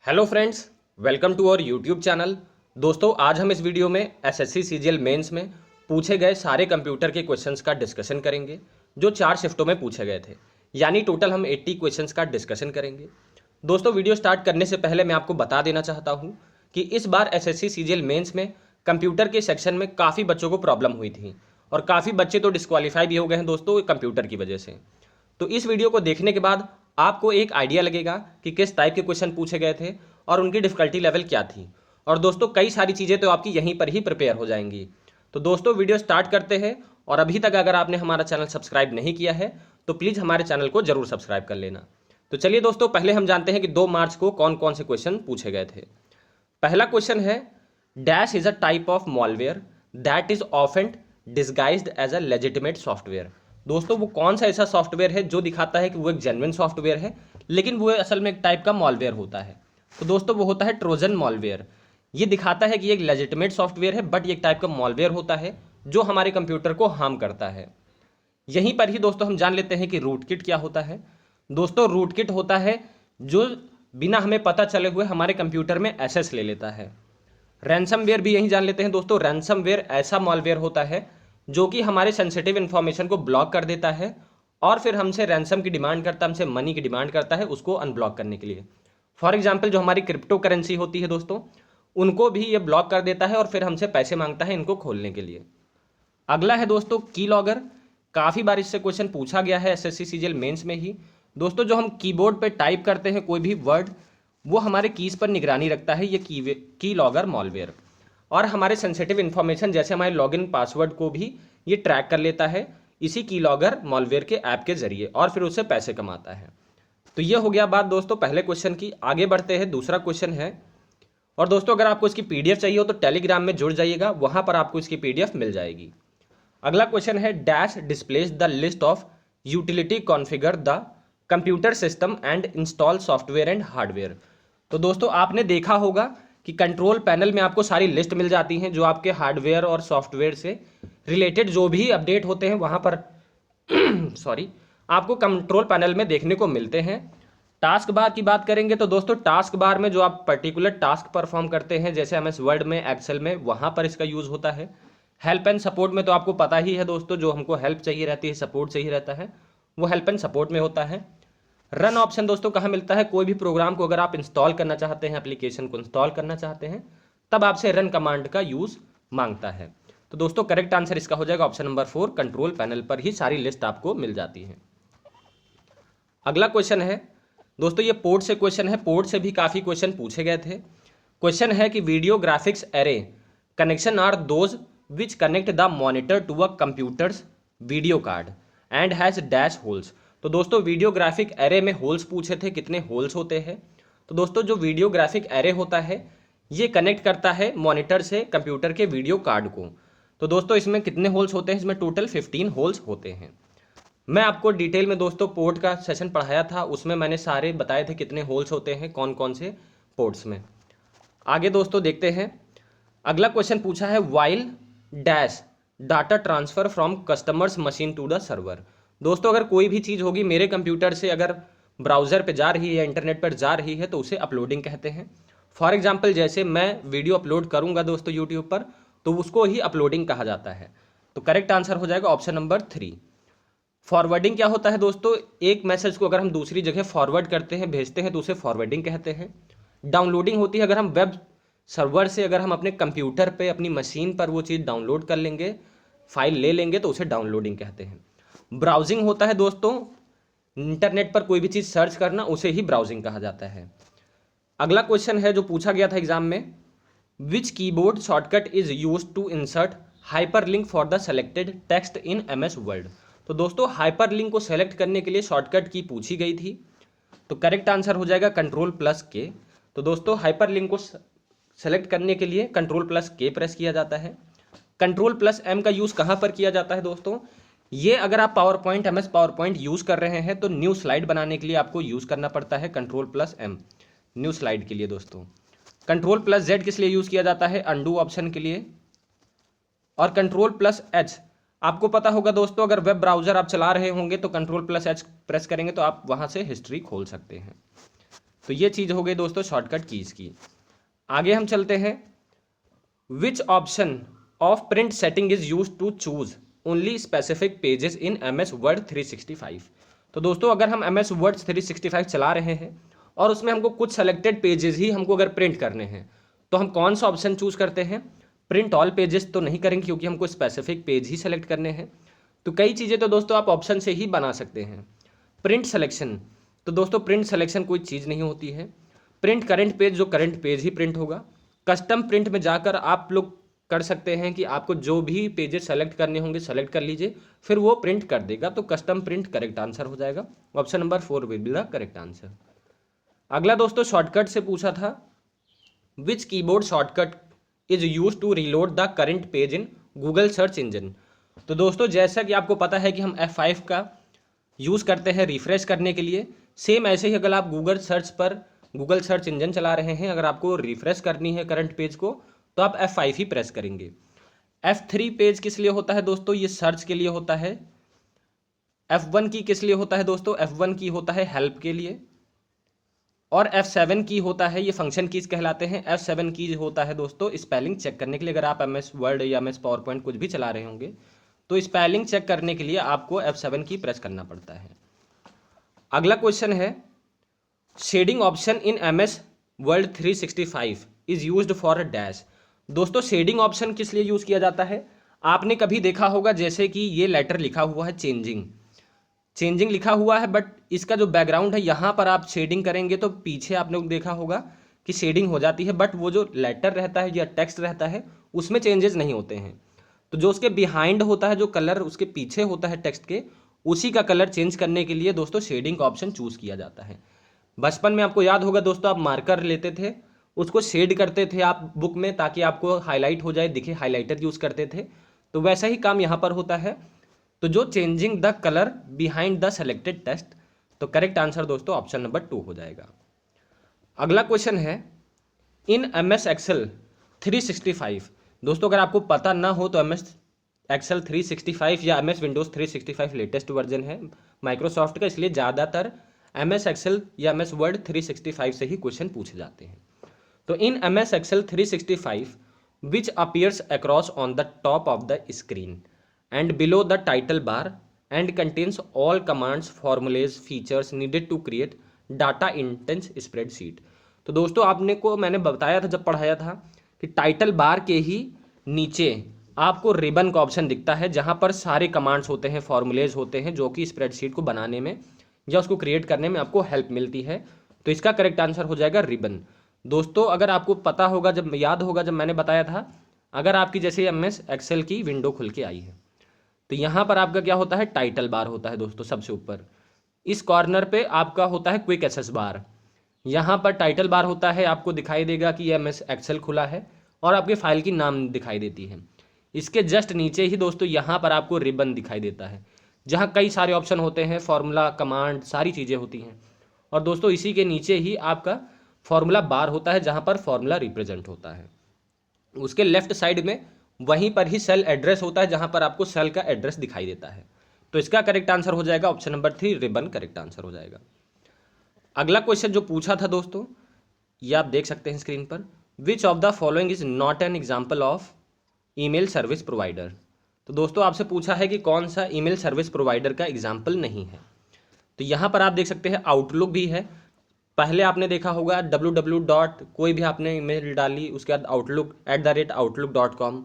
Hello friends, welcome to our YouTube channel. दोस्तों, आज हम इस वीडियो में एसएससी सीजीएल मेंस में पूछे गए सारे कंप्यूटर के क्वेश्चंस का डिस्कशन करेंगे जो 4 शिफ्टों में पूछे गए थे। यानी टोटल हम 80 क्वेश्चंस का डिस्कशन करेंगे। दोस्तों, वीडियो स्टार्ट करने से पहले मैं आपको बता देना चाहता हूं कि इस बार एसएससी सीजीएल मेंस में कंप्यूटर के सेक्शन में काफ़ी बच्चों को प्रॉब्लम हुई थी और काफ़ी बच्चे तो डिस्क्वालीफाई भी हो गए हैं दोस्तों कंप्यूटर की वजह से। तो इस वीडियो को देखने के बाद आपको एक आइडिया लगेगा कि किस टाइप के क्वेश्चन पूछे गए थे और उनकी डिफ़िकल्टी लेवल क्या थी। और दोस्तों, कई सारी चीज़ें तो आपकी यहीं पर ही प्रिपेयर हो जाएंगी। तो दोस्तों, वीडियो स्टार्ट करते हैं। और अभी तक अगर आपने हमारा चैनल सब्सक्राइब नहीं किया है तो प्लीज़ हमारे चैनल को जरूर सब्सक्राइब कर लेना। तो चलिए दोस्तों, पहले हम जानते हैं कि 2 मार्च को कौन कौन से क्वेश्चन पूछे गए थे। पहला क्वेश्चन है, dash is a type of malware that is often disguised as a legitimate software. दोस्तों, वो कौन सा ऐसा सॉफ्टवेयर है जो दिखाता है कि वो एक जेन्युइन सॉफ्टवेयर है लेकिन वो असल में एक टाइप का मॉलवेयर होता है। तो दोस्तों, वो होता है ट्रोजन मॉलवेयर। ये दिखाता है कि ये एक लेजिटिमेट सॉफ्टवेयर है बट ये एक टाइप का मॉलवेयर होता है जो हमारे कंप्यूटर को हार्म करता है। यहीं पर ही दोस्तों हम जान लेते हैं कि रूटकिट क्या होता है। दोस्तों, रूटकिट होता है जो बिना हमें पता चले हुए हमारे कंप्यूटर में एक्सेस ले लेता है। रैंसमवेयर भी यही जान लेते हैं दोस्तों। रैंसमवेयर ऐसा मॉलवेयर होता है जो कि हमारे सेंसिटिव इन्फॉर्मेशन को ब्लॉक कर देता है और फिर हमसे रैंसम की डिमांड करता है, हमसे मनी की डिमांड करता है उसको अनब्लॉक करने के लिए। फॉर एग्जाम्पल, जो हमारी क्रिप्टो करेंसी होती है दोस्तों, उनको भी ये ब्लॉक कर देता है और फिर हमसे पैसे मांगता है इनको खोलने के लिए। अगला है दोस्तों की लॉगर। काफ़ी बार इससे क्वेश्चन पूछा गया है एसएससी सीजीएल मेंस में ही। दोस्तों, जो हम कीबोर्ड पे टाइप करते हैं कोई भी वर्ड, वो हमारे कीज पर निगरानी रखता है ये की लॉगर मॉलवेयर। और हमारे सेंसिटिव इन्फॉर्मेशन जैसे हमारे लॉगिन पासवर्ड को भी ये ट्रैक कर लेता है इसी की लॉगर मॉलवेयर के ऐप के जरिए और फिर उससे पैसे कमाता है। तो ये हो गया बात दोस्तों पहले क्वेश्चन की। आगे बढ़ते हैं, दूसरा क्वेश्चन है। और दोस्तों, अगर आपको इसकी पीडीएफ चाहिए हो तो टेलीग्राम में जुड़ जाइएगा, वहां पर आपको इसकी पीडीएफ मिल जाएगी। अगला क्वेश्चन है, dash displace the list of utility configure the computer system and install software and hardware. तो दोस्तों, आपने देखा होगा कि कंट्रोल पैनल में आपको सारी लिस्ट मिल जाती हैं जो आपके हार्डवेयर और सॉफ्टवेयर से रिलेटेड जो भी अपडेट होते हैं वहां पर सॉरी आपको कंट्रोल पैनल में देखने को मिलते हैं। टास्क बार की बात करेंगे तो दोस्तों, टास्क बार में जो आप पर्टिकुलर टास्क परफॉर्म करते हैं जैसे एमएस वर्ड में, एक्सेल में, वहां पर इसका यूज होता है। हेल्प एंड सपोर्ट में तो आपको पता ही है दोस्तों, जो हमको हेल्प चाहिए रहती है, सपोर्ट चाहिए रहता है, वो हेल्प एंड सपोर्ट में होता है। रन ऑप्शन दोस्तों कहाँ मिलता है? कोई भी प्रोग्राम को अगर आप इंस्टॉल करना चाहते हैं, एप्लीकेशन को इंस्टॉल करना चाहते हैं, तब आपसे रन कमांड का यूज मांगता है। तो दोस्तों, करेक्ट आंसर इसका हो जाएगा ऑप्शन नंबर 4। कंट्रोल पैनल पर ही सारी लिस्ट आपको मिल जाती है। अगला क्वेश्चन है दोस्तों, ये पोर्ट से क्वेश्चन है। पोर्ट से भी काफी क्वेश्चन पूछे गए थे। क्वेश्चन है कि video graphics array connection are those which connect the monitor to a computer's video card and has dash holes. तो दोस्तों, वीडियो ग्राफिक एरे में होल्स पूछे थे, कितने होल्स होते हैं। तो दोस्तों, जो वीडियो ग्राफिक एरे होता है ये कनेक्ट करता है मॉनिटर से कंप्यूटर के वीडियो कार्ड को। तो दोस्तों, इसमें कितने होल्स होते हैं? इसमें टोटल 15 होल्स होते हैं। मैं आपको डिटेल में दोस्तों पोर्ट का सेशन पढ़ाया था, उसमें मैंने सारे बताए थे कितने होल्स होते हैं कौन कौन से पोर्ट्स में। आगे दोस्तों देखते हैं। अगला क्वेश्चन पूछा है, while dash data transfer from customer's machine to the server. दोस्तों, अगर कोई भी चीज़ होगी मेरे कंप्यूटर से अगर ब्राउज़र पे जा रही है, इंटरनेट पर जा रही है, तो उसे अपलोडिंग कहते हैं। फॉर एग्जाम्पल, जैसे मैं वीडियो अपलोड करूंगा दोस्तों यूट्यूब पर, तो उसको ही अपलोडिंग कहा जाता है। तो करेक्ट आंसर हो जाएगा ऑप्शन नंबर 3। फॉरवर्डिंग क्या होता है दोस्तों? एक मैसेज को अगर हम दूसरी जगह फॉरवर्ड करते हैं, भेजते हैं, तो उसे फॉरवर्डिंग कहते हैं। डाउनलोडिंग होती है अगर हम वेब सर्वर से अगर हम अपने कंप्यूटर पे, अपनी मशीन पर वो चीज़ डाउनलोड कर लेंगे, फाइल ले लेंगे, तो उसे डाउनलोडिंग कहते हैं। ब्राउजिंग होता है दोस्तों इंटरनेट पर कोई भी चीज़ सर्च करना, उसे ही ब्राउजिंग कहा जाता है। अगला क्वेश्चन है जो पूछा गया था एग्जाम में, which keyboard shortcut is use to insert hyperlink for the selected text in MS Word. तो दोस्तों, हाइपरलिंक को सेलेक्ट करने के लिए शॉर्टकट की पूछी गई थी। तो करेक्ट आंसर हो जाएगा कंट्रोल+K। तो दोस्तों, हाइपरलिंक को सेलेक्ट करने के लिए कंट्रोल+K प्रेस किया जाता है। कंट्रोल+M का यूज़ कहाँ पर किया जाता है दोस्तों? ये अगर आप power point, MS power point use कर रहे हैं तो न्यू स्लाइड बनाने के लिए आपको यूज़ करना पड़ता है कंट्रोल+M न्यू स्लाइड के लिए। दोस्तों, कंट्रोल+Z किस लिए यूज़ किया जाता है? अंडू ऑप्शन के लिए। और कंट्रोल+H आपको पता होगा दोस्तों, अगर वेब ब्राउज़र आप चला रहे होंगे तो कंट्रोल+H प्रेस करेंगे तो आप वहाँ से हिस्ट्री खोल सकते हैं। तो ये चीज़ हो गई दोस्तों शॉर्टकट कीज़ की। आगे हम चलते हैं, which option of print setting is use to choose only specific pages in MS word 365। तो दोस्तों अगर हम MS वर्ड 365 चला रहे हैं और उसमें हमको कुछ सेलेक्टेड पेजेस ही हमको अगर प्रिंट करने हैं, तो हम कौन सा ऑप्शन चूज करते हैं? प्रिंट ऑल पेजेस तो नहीं करेंगे क्योंकि हमको स्पेसिफिक पेज ही सेलेक्ट करने हैं। तो कई चीज़ें तो दोस्तों आप ऑप्शन से ही बना सकते हैं। प्रिंट सिलेक्शन, तो दोस्तों प्रिंट सिलेक्शन कोई चीज़ नहीं होती है। प्रिंट करंट पेज, जो करंट पेज ही प्रिंट होगा। कस्टम प्रिंट में जाकर आप लोग कर सकते हैं कि आपको जो भी पेजेस सेलेक्ट करने होंगे सेलेक्ट कर लीजिए, फिर वो प्रिंट कर देगा। तो कस्टम प्रिंट करेक्ट आंसर हो जाएगा। Option number 4 will be the correct answer. अगला दोस्तों शॉर्टकट से पूछा था, which keyboard shortcut is use to reload the current page in Google search engine. तो दोस्तों जैसा कि आपको पता है कि हम F5 का यूज़ करते हैं रिफ्रेश करने के लिए, सेम ऐसे ही अगर आप गूगल सर्च इंजन चला रहे हैं, अगर आपको रिफ्रेश करनी है करंट पेज को, तो आप F5 ही प्रेस करेंगे। F3 पेज किस लिए होता है दोस्तों? ये सर्च के लिए होता है। F1 की किस लिए होता है दोस्तों? F1 की होता है हेल्प के लिए। और F7 की होता है, ये फंक्शन कीज कहलाते हैं। F7 की होता है दोस्तों स्पेलिंग चेक करने के लिए। अगर आप MS वर्ड या MS पावर पॉइंट कुछ भी चला रहे होंगे तो स्पेलिंग चेक करने के लिए आपको F7 की प्रेस करना पड़ता है। अगला क्वेश्चन है, shading option in MS word 365 is used for a dash. दोस्तों शेडिंग ऑप्शन किस लिए यूज किया जाता है? आपने कभी देखा होगा जैसे कि ये लेटर लिखा हुआ है चेंजिंग लिखा हुआ है, बट इसका जो बैकग्राउंड है यहाँ पर आप शेडिंग करेंगे तो पीछे आपने देखा होगा कि शेडिंग हो जाती है, बट वो जो लेटर रहता है या टेक्स्ट रहता है उसमें चेंजेस नहीं होते हैं। तो जो उसके बिहाइंड होता है, जो कलर उसके पीछे होता है टेक्स्ट के, उसी का कलर चेंज करने के लिए दोस्तों शेडिंग का ऑप्शन चूज किया जाता है। बचपन में आपको याद होगा दोस्तों, आप मार्कर लेते थे, उसको शेड करते थे आप बुक में ताकि आपको हाईलाइट हो जाए, दिखे, हाईलाइटर यूज करते थे। तो वैसा ही काम यहाँ पर होता है। तो जो changing the colour behind the selected text, तो करेक्ट आंसर दोस्तों ऑप्शन नंबर 2 हो जाएगा। अगला क्वेश्चन है, इन MS Excel 365। दोस्तों अगर आपको पता ना हो तो MS Excel 365 या MS Windows 365 लेटेस्ट वर्जन है माइक्रोसॉफ्ट का, इसलिए ज़्यादातर MS Excel या MS Word 365 से ही क्वेश्चन पूछे जाते हैं। तो इन MS Excel 365 which appears across on the top of the screen and below the title bar and contains all commands, formulas, features needed to create data intense spreadsheet। तो दोस्तों आपने को मैंने बताया था जब पढ़ाया था कि टाइटल बार के ही नीचे आपको रिबन का ऑप्शन दिखता है, जहां पर सारे कमांड्स होते हैं, फॉर्मूलेज होते हैं, जो कि स्प्रेडशीट को बनाने में या उसको क्रिएट करने में आपको हेल्प मिलती है। तो इसका करेक्ट आंसर हो जाएगा रिबन। दोस्तों अगर आपको पता होगा, जब याद होगा जब मैंने बताया था, अगर आपकी जैसे MS Excel की विंडो खुल के आई है तो यहाँ पर आपका क्या होता है, टाइटल बार होता है दोस्तों सबसे ऊपर। इस कॉर्नर पे आपका होता है क्विक एक्सेस बार। यहाँ पर टाइटल बार होता है, आपको दिखाई देगा कि MS Excel खुला है और आपके फाइल की नाम दिखाई देती है। इसके जस्ट नीचे ही दोस्तों यहाँ पर आपको रिबन दिखाई देता है, जहाँ कई सारे ऑप्शन होते हैं, फॉर्मूला, कमांड, सारी चीज़ें होती हैं। और दोस्तों इसी के नीचे ही आपका फॉर्मूला बार होता है, जहाँ पर फॉर्मूला रिप्रेजेंट होता है। उसके लेफ्ट साइड में वहीं पर ही सेल एड्रेस होता है, जहां पर आपको सेल का एड्रेस दिखाई देता है। तो इसका करेक्ट आंसर हो जाएगा option number 3 ribbon correct answer हो जाएगा। अगला क्वेश्चन जो पूछा था दोस्तों, ये आप देख सकते हैं स्क्रीन पर, विच of the following is not an example of email service provider. तो दोस्तों आपसे पूछा है कि कौन सा ईमेल सर्विस प्रोवाइडर का एग्जाम्पल नहीं है। तो यहाँ पर आप देख सकते हैं आउटलुक भी है। पहले आपने देखा होगा www. कोई भी आपने ईमेल डाली, उसके बाद outlook@outlook.com।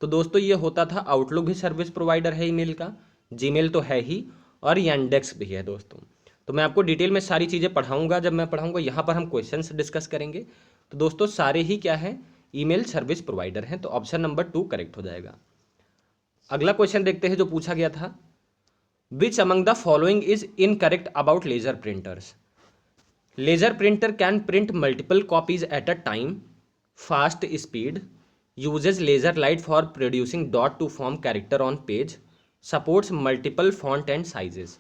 तो दोस्तों ये होता था, आउटलुक भी सर्विस प्रोवाइडर है ईमेल का, जीमेल तो है ही, और यांडेक्स भी है दोस्तों। तो मैं आपको डिटेल में सारी चीज़ें पढ़ाऊंगा, जब मैं पढ़ाऊंगा यहाँ पर हम क्वेश्चंस डिस्कस करेंगे। तो दोस्तों सारे ही क्या है, ईमेल सर्विस प्रोवाइडर हैं। तो ऑप्शन नंबर 2 करेक्ट हो जाएगा। अगला क्वेश्चन देखते हैं जो पूछा गया था, which among the following is incorrect about laser printers. Laser printer can print multiple copies at a time, fast speed, uses laser light for producing dot to form character on page, supports multiple font and sizes।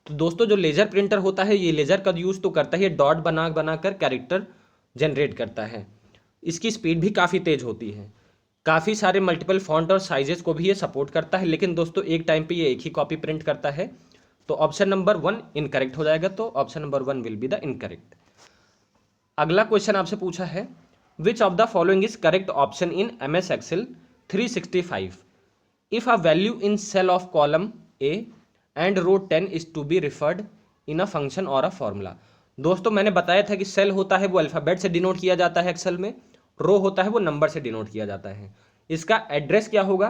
तो दोस्तों जो laser printer होता है, ये laser का use तो करता है, ये डॉट बना कर कैरेक्टर जनरेट करता है। इसकी स्पीड भी काफ़ी तेज़ होती है, काफ़ी सारे मल्टीपल फॉन्ट और साइजेस को भी ये सपोर्ट करता है। लेकिन दोस्तों एक टाइम पे ये एक ही कॉपी प्रिंट करता है। तो ऑप्शन नंबर 1 इनकरेक्ट हो जाएगा। तो option number 1 will be the incorrect. अगला क्वेश्चन आपसे पूछा है, which of the following is correct option in MS Excel 365 if a value in cell of column A and row 10 is to be referred in a function or a formula. दोस्तों मैंने बताया था कि cell होता है वो alphabet से denote किया जाता है एक्सेल में, रो होता है वो नंबर से डिनोट किया जाता है। इसका एड्रेस क्या होगा?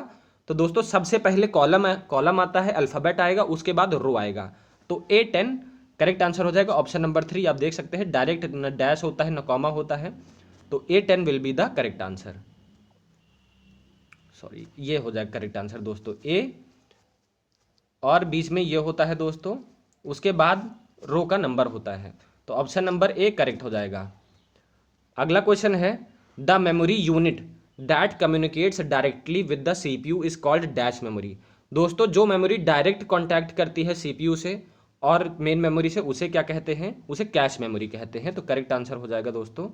तो दोस्तों सबसे पहले कॉलम आता है, अल्फाबेट आएगा, उसके बाद रो आएगा। तो A10 करेक्ट आंसर हो जाएगा। ऑप्शन नंबर 3 आप देख सकते हैं, डायरेक्ट न डैश होता है न कॉमा होता है, तो A10 will be the correct answer. Sorry, ये हो जाएगा करेक्ट आंसर दोस्तों ए, और बीच में ये होता है दोस्तों, उसके बाद रो का नंबर होता है, तो ऑप्शन नंबर ए करेक्ट हो जाएगा। अगला क्वेश्चन है, the memory unit that communicates directly with the CPU is called dash memory. दोस्तों जो मेमोरी डायरेक्ट कॉन्टैक्ट करती है CPU से और मेन मेमोरी से, उसे क्या कहते हैं? उसे कैश मेमोरी कहते हैं। तो करेक्ट आंसर हो जाएगा दोस्तों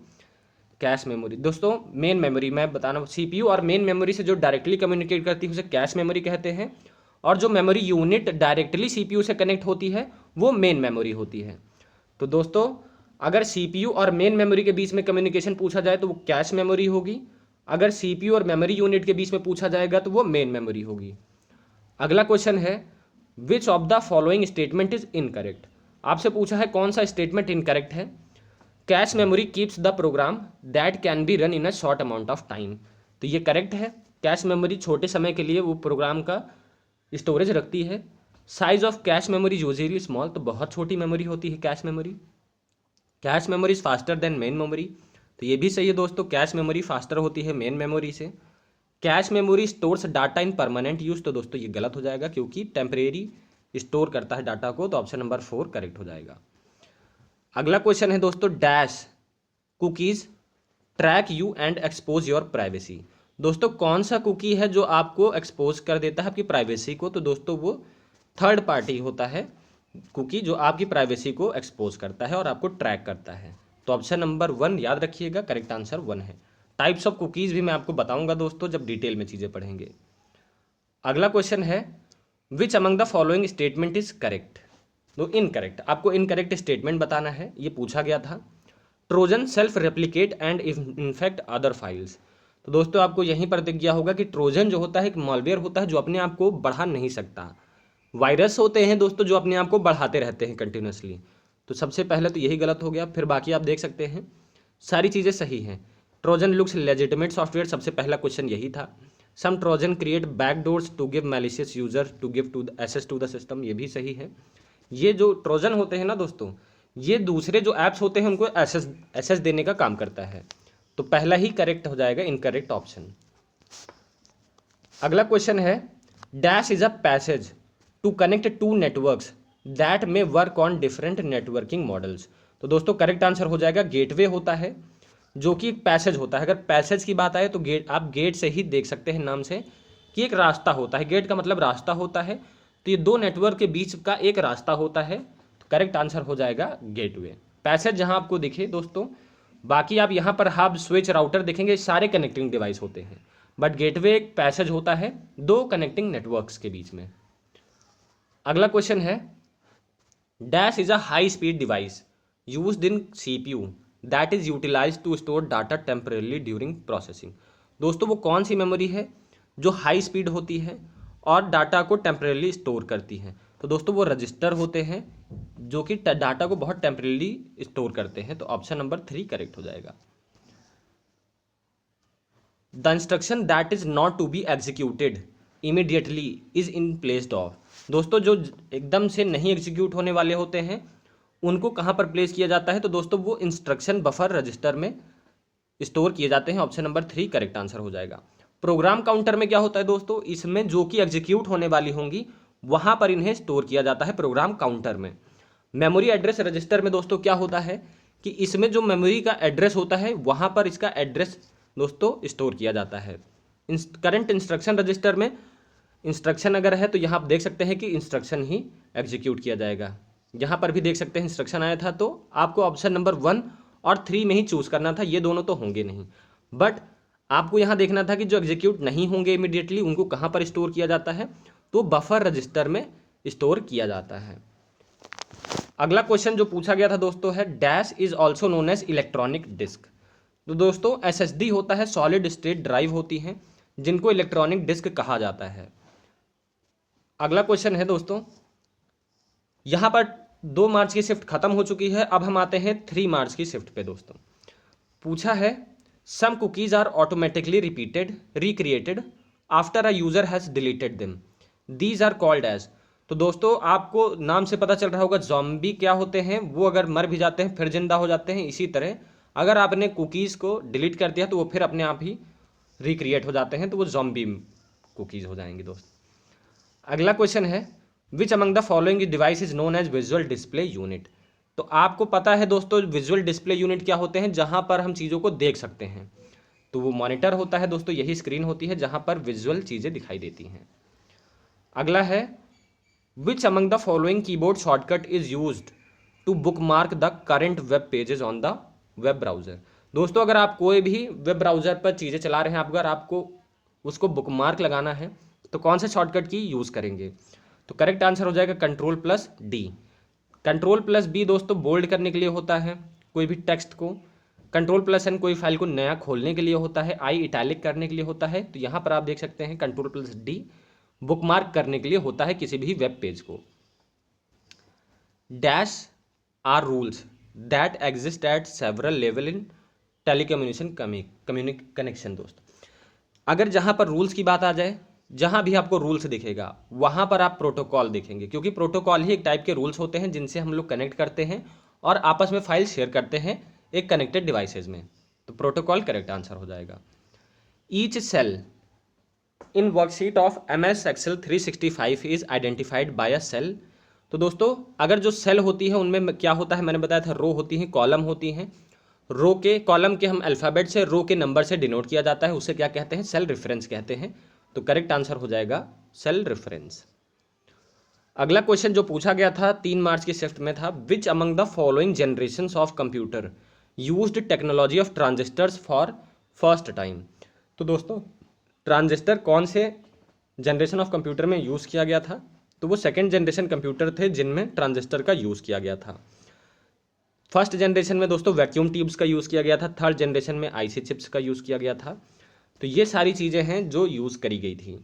कैश मेमोरी। दोस्तों मेन मेमोरी मैं बताना, CPU और मेन मेमोरी से जो डायरेक्टली कम्युनिकेट करती है उसे कैश मेमोरी कहते हैं, और जो मेमोरी यूनिट डायरेक्टली CPU से कनेक्ट होती है वो मेन मेमोरी होती है। तो दोस्तों अगर CPU और मेन मेमोरी के बीच में कम्युनिकेशन पूछा जाए तो वो कैश मेमोरी होगी, अगर CPU और मेमोरी यूनिट के बीच में पूछा जाएगा तो वो मेन मेमोरी होगी। अगला क्वेश्चन है, which of the following statement is incorrect. आपसे पूछा है कौन सा स्टेटमेंट इनकरेक्ट है। Cache memory keeps the program that can be run in a short amount of time, तो ये करेक्ट है। कैश मेमोरी छोटे समय के लिए वो प्रोग्राम का स्टोरेज रखती है। Size of cache memory usually small, तो बहुत छोटी मेमोरी होती है cache memory. Cache memory is faster than main memory, तो ये भी सही है दोस्तों, कैश मेमोरी फास्टर होती है मेन मेमोरी से। कैश मेमोरी स्टोर्स डाटा इन परमानेंट यूज, तो दोस्तों ये गलत हो जाएगा क्योंकि टेम्परेरी स्टोर करता है डाटा को, तो ऑप्शन नंबर 4 करेक्ट हो जाएगा। अगला क्वेश्चन है दोस्तों, dash cookies track you and expose your privacy. दोस्तों कौन सा कुकी है जो आपको एक्सपोज कर देता है आपकी प्राइवेसी को? तो दोस्तों वो थर्ड पार्टी होता है कुकी जो आपकी प्राइवेसी को एक्सपोज करता है और आपको ट्रैक करता है। तो ऑप्शन नंबर 1 याद रखिएगा, करेक्ट आंसर 1 है। टाइप्स ऑफ कुकीज़ भी मैं आपको बताऊंगा दोस्तों जब डिटेल में चीज़ें पढ़ेंगे। अगला क्वेश्चन है, which among the following statement is correct. तो इनकरेक्ट, आपको इनकरेक्ट स्टेटमेंट बताना है, ये पूछा गया था। Trojan self replicate and infect other files. तो दोस्तों आपको यहीं पर दिख गया होगा कि ट्रोजन जो होता है एक मॉलवेयर होता है जो अपने आप को बढ़ा नहीं सकता। वायरस होते हैं दोस्तों जो अपने आप को बढ़ाते रहते हैं कंटिन्यूसली। तो सबसे पहले तो यही गलत हो गया, फिर बाकी आप देख सकते हैं सारी चीज़ें सही हैं। ट्रोजन लुक्स लेजिटिमेट सॉफ्टवेयर, सबसे पहला क्वेश्चन यही था। Some trojan create backdoors to give malicious user to give to access to the system, ये भी सही है। ये जो ट्रोजन होते हैं ना दोस्तों, ये दूसरे जो ऐप्स होते हैं उनको एक्सेस देने का काम करता है। तो पहला ही करेक्ट हो जाएगा, इनकरेक्ट ऑप्शन। अगला क्वेश्चन है, dash is a passage to connect two networks that may work on different networking models. तो दोस्तों करेक्ट आंसर हो जाएगा गेटवे होता है, जो कि एक पैसेज होता है। अगर पैसेज की बात आए तो गेट, आप गेट से ही देख सकते हैं नाम से कि एक रास्ता होता है, गेट का मतलब रास्ता होता है। तो ये दो नेटवर्क के बीच का एक रास्ता होता है, तो करेक्ट आंसर हो जाएगा गेटवे। पैसेज जहां आपको दिखे दोस्तों, बाकी आप यहाँ पर हब स्विच राउटर देखेंगे सारे कनेक्टिंग डिवाइस होते हैं, बट गेटवे एक पैसेज होता है दो कनेक्टिंग नेटवर्क्स के बीच में। अगला क्वेश्चन है, dash is a high speed device used in CPU that is utilized to store data temporarily during processing. दोस्तों वो कौन सी मेमोरी है जो हाई स्पीड होती है और डाटा को टेम्परेली स्टोर करती है? तो दोस्तों वो रजिस्टर होते हैं जो कि डाटा को बहुत टेम्परेली स्टोर करते हैं। तो ऑप्शन नंबर 3 करेक्ट हो जाएगा। The instruction that is not to be executed immediately is in placed of. दोस्तों जो एकदम से नहीं एग्जीक्यूट होने वाले होते हैं उनको कहाँ पर प्लेस किया जाता है? तो दोस्तों वो इंस्ट्रक्शन बफर रजिस्टर में स्टोर किए जाते हैं। ऑप्शन नंबर 3 करेक्ट आंसर हो जाएगा। प्रोग्राम काउंटर में क्या होता है दोस्तों? इसमें जो कि एग्जीक्यूट होने वाली होंगी वहाँ पर इन्हें स्टोर किया जाता है प्रोग्राम काउंटर में। मेमोरी एड्रेस रजिस्टर में दोस्तों क्या होता है कि इसमें जो मेमोरी का एड्रेस होता है वहाँ पर इसका एड्रेस दोस्तों स्टोर किया जाता है। करंट इंस्ट्रक्शन रजिस्टर में इंस्ट्रक्शन अगर है तो यहाँ आप देख सकते हैं कि इंस्ट्रक्शन ही एग्जीक्यूट किया जाएगा। यहाँ पर भी देख सकते हैं इंस्ट्रक्शन आया था, तो आपको ऑप्शन नंबर 1 और 3 में ही चूज़ करना था, ये दोनों तो होंगे नहीं। बट आपको यहाँ देखना था कि जो एग्जीक्यूट नहीं होंगे इमीडिएटली उनको कहाँ पर स्टोर किया जाता है, तो बफर रजिस्टर में स्टोर किया जाता है। अगला क्वेश्चन जो पूछा गया था दोस्तों है dash is also known as electronic disk. तो दोस्तों एसएसडी होता है सॉलिड स्टेट ड्राइव होती हैं जिनको इलेक्ट्रॉनिक डिस्क कहा जाता है। अगला क्वेश्चन है दोस्तों, यहाँ पर 2 मार्च की शिफ्ट खत्म हो चुकी है, अब हम आते हैं 3 मार्च की शिफ्ट पे। दोस्तों पूछा है some cookies are automatically repeated recreated after a user has deleted them, these are called as. तो दोस्तों आपको नाम से पता चल रहा होगा ज़ॉम्बी क्या होते हैं, वो अगर मर भी जाते हैं फिर जिंदा हो जाते हैं। इसी तरह अगर आपने कुकीज़ को डिलीट कर दिया तो वो फिर अपने आप ही रिक्रिएट हो जाते हैं, तो वो ज़ॉम्बी कुकीज़ हो जाएंगी। दोस्त अगला क्वेश्चन है which among the following device is known as visual display unit. तो आपको पता है दोस्तों विजुअल डिस्प्ले यूनिट क्या होते हैं, जहां पर हम चीज़ों को देख सकते हैं। तो वो मॉनिटर होता है दोस्तों, यही स्क्रीन होती है जहां पर विजुअल चीज़ें दिखाई देती हैं। अगला है which among the following keyboard shortcut is used to bookmark the current web pages on the web browser. दोस्तों अगर आप कोई भी वेब ब्राउज़र पर चीज़ें चला रहे हैं, अगर आपको उसको बुक मार्क लगाना है तो कौन से शॉर्टकट की यूज़ करेंगे। तो करेक्ट आंसर हो जाएगा Ctrl+D। Ctrl+B दोस्तों बोल्ड करने के लिए होता है कोई भी टेक्स्ट को, Ctrl+N कोई फाइल को नया खोलने के लिए होता है, I इटैलिक करने के लिए होता है। तो यहाँ पर आप देख सकते हैं Ctrl+D बुकमार्क करने के लिए होता है किसी भी वेब पेज को। Dash are rules that exist at several level in telecommunication connection. दोस्त अगर जहाँ पर रूल्स की बात आ जाए, जहाँ भी आपको रूल्स दिखेगा वहाँ पर आप प्रोटोकॉल देखेंगे, क्योंकि प्रोटोकॉल ही एक टाइप के रूल्स होते हैं जिनसे हम लोग कनेक्ट करते हैं और आपस में फाइल शेयर करते हैं एक कनेक्टेड डिवाइसेज में। तो प्रोटोकॉल करेक्ट आंसर हो जाएगा। Each cell in worksheet of MS Excel 365 is identified by a cell. तो दोस्तों अगर जो सेल होती है उनमें क्या होता है, मैंने बताया था रो होती हैं, कॉलम होती हैं। रो के कॉलम के हम अल्फ़ाबेट से, रो के नंबर से डिनोट किया जाता है, उसे क्या कहते हैं, सेल रेफरेंस कहते हैं। तो करेक्ट आंसर हो जाएगा सेल रेफरेंस। अगला क्वेश्चन जो पूछा गया था 3 मार्च की शिफ्ट में था which among the following generations of computer used technology of transistors for first time. तो दोस्तों ट्रांजिस्टर कौन से जनरेशन ऑफ कंप्यूटर में यूज़ किया गया था, तो वो सेकेंड जनरेशन कंप्यूटर थे जिनमें ट्रांजिस्टर का यूज़ किया गया था। फर्स्ट जनरेशन में दोस्तों वैक्यूम ट्यूब्स का यूज़ किया गया था, थर्ड जनरेशन में आईसी चिप्स का यूज़ किया गया था। तो ये सारी चीज़ें हैं जो यूज़ करी गई थी।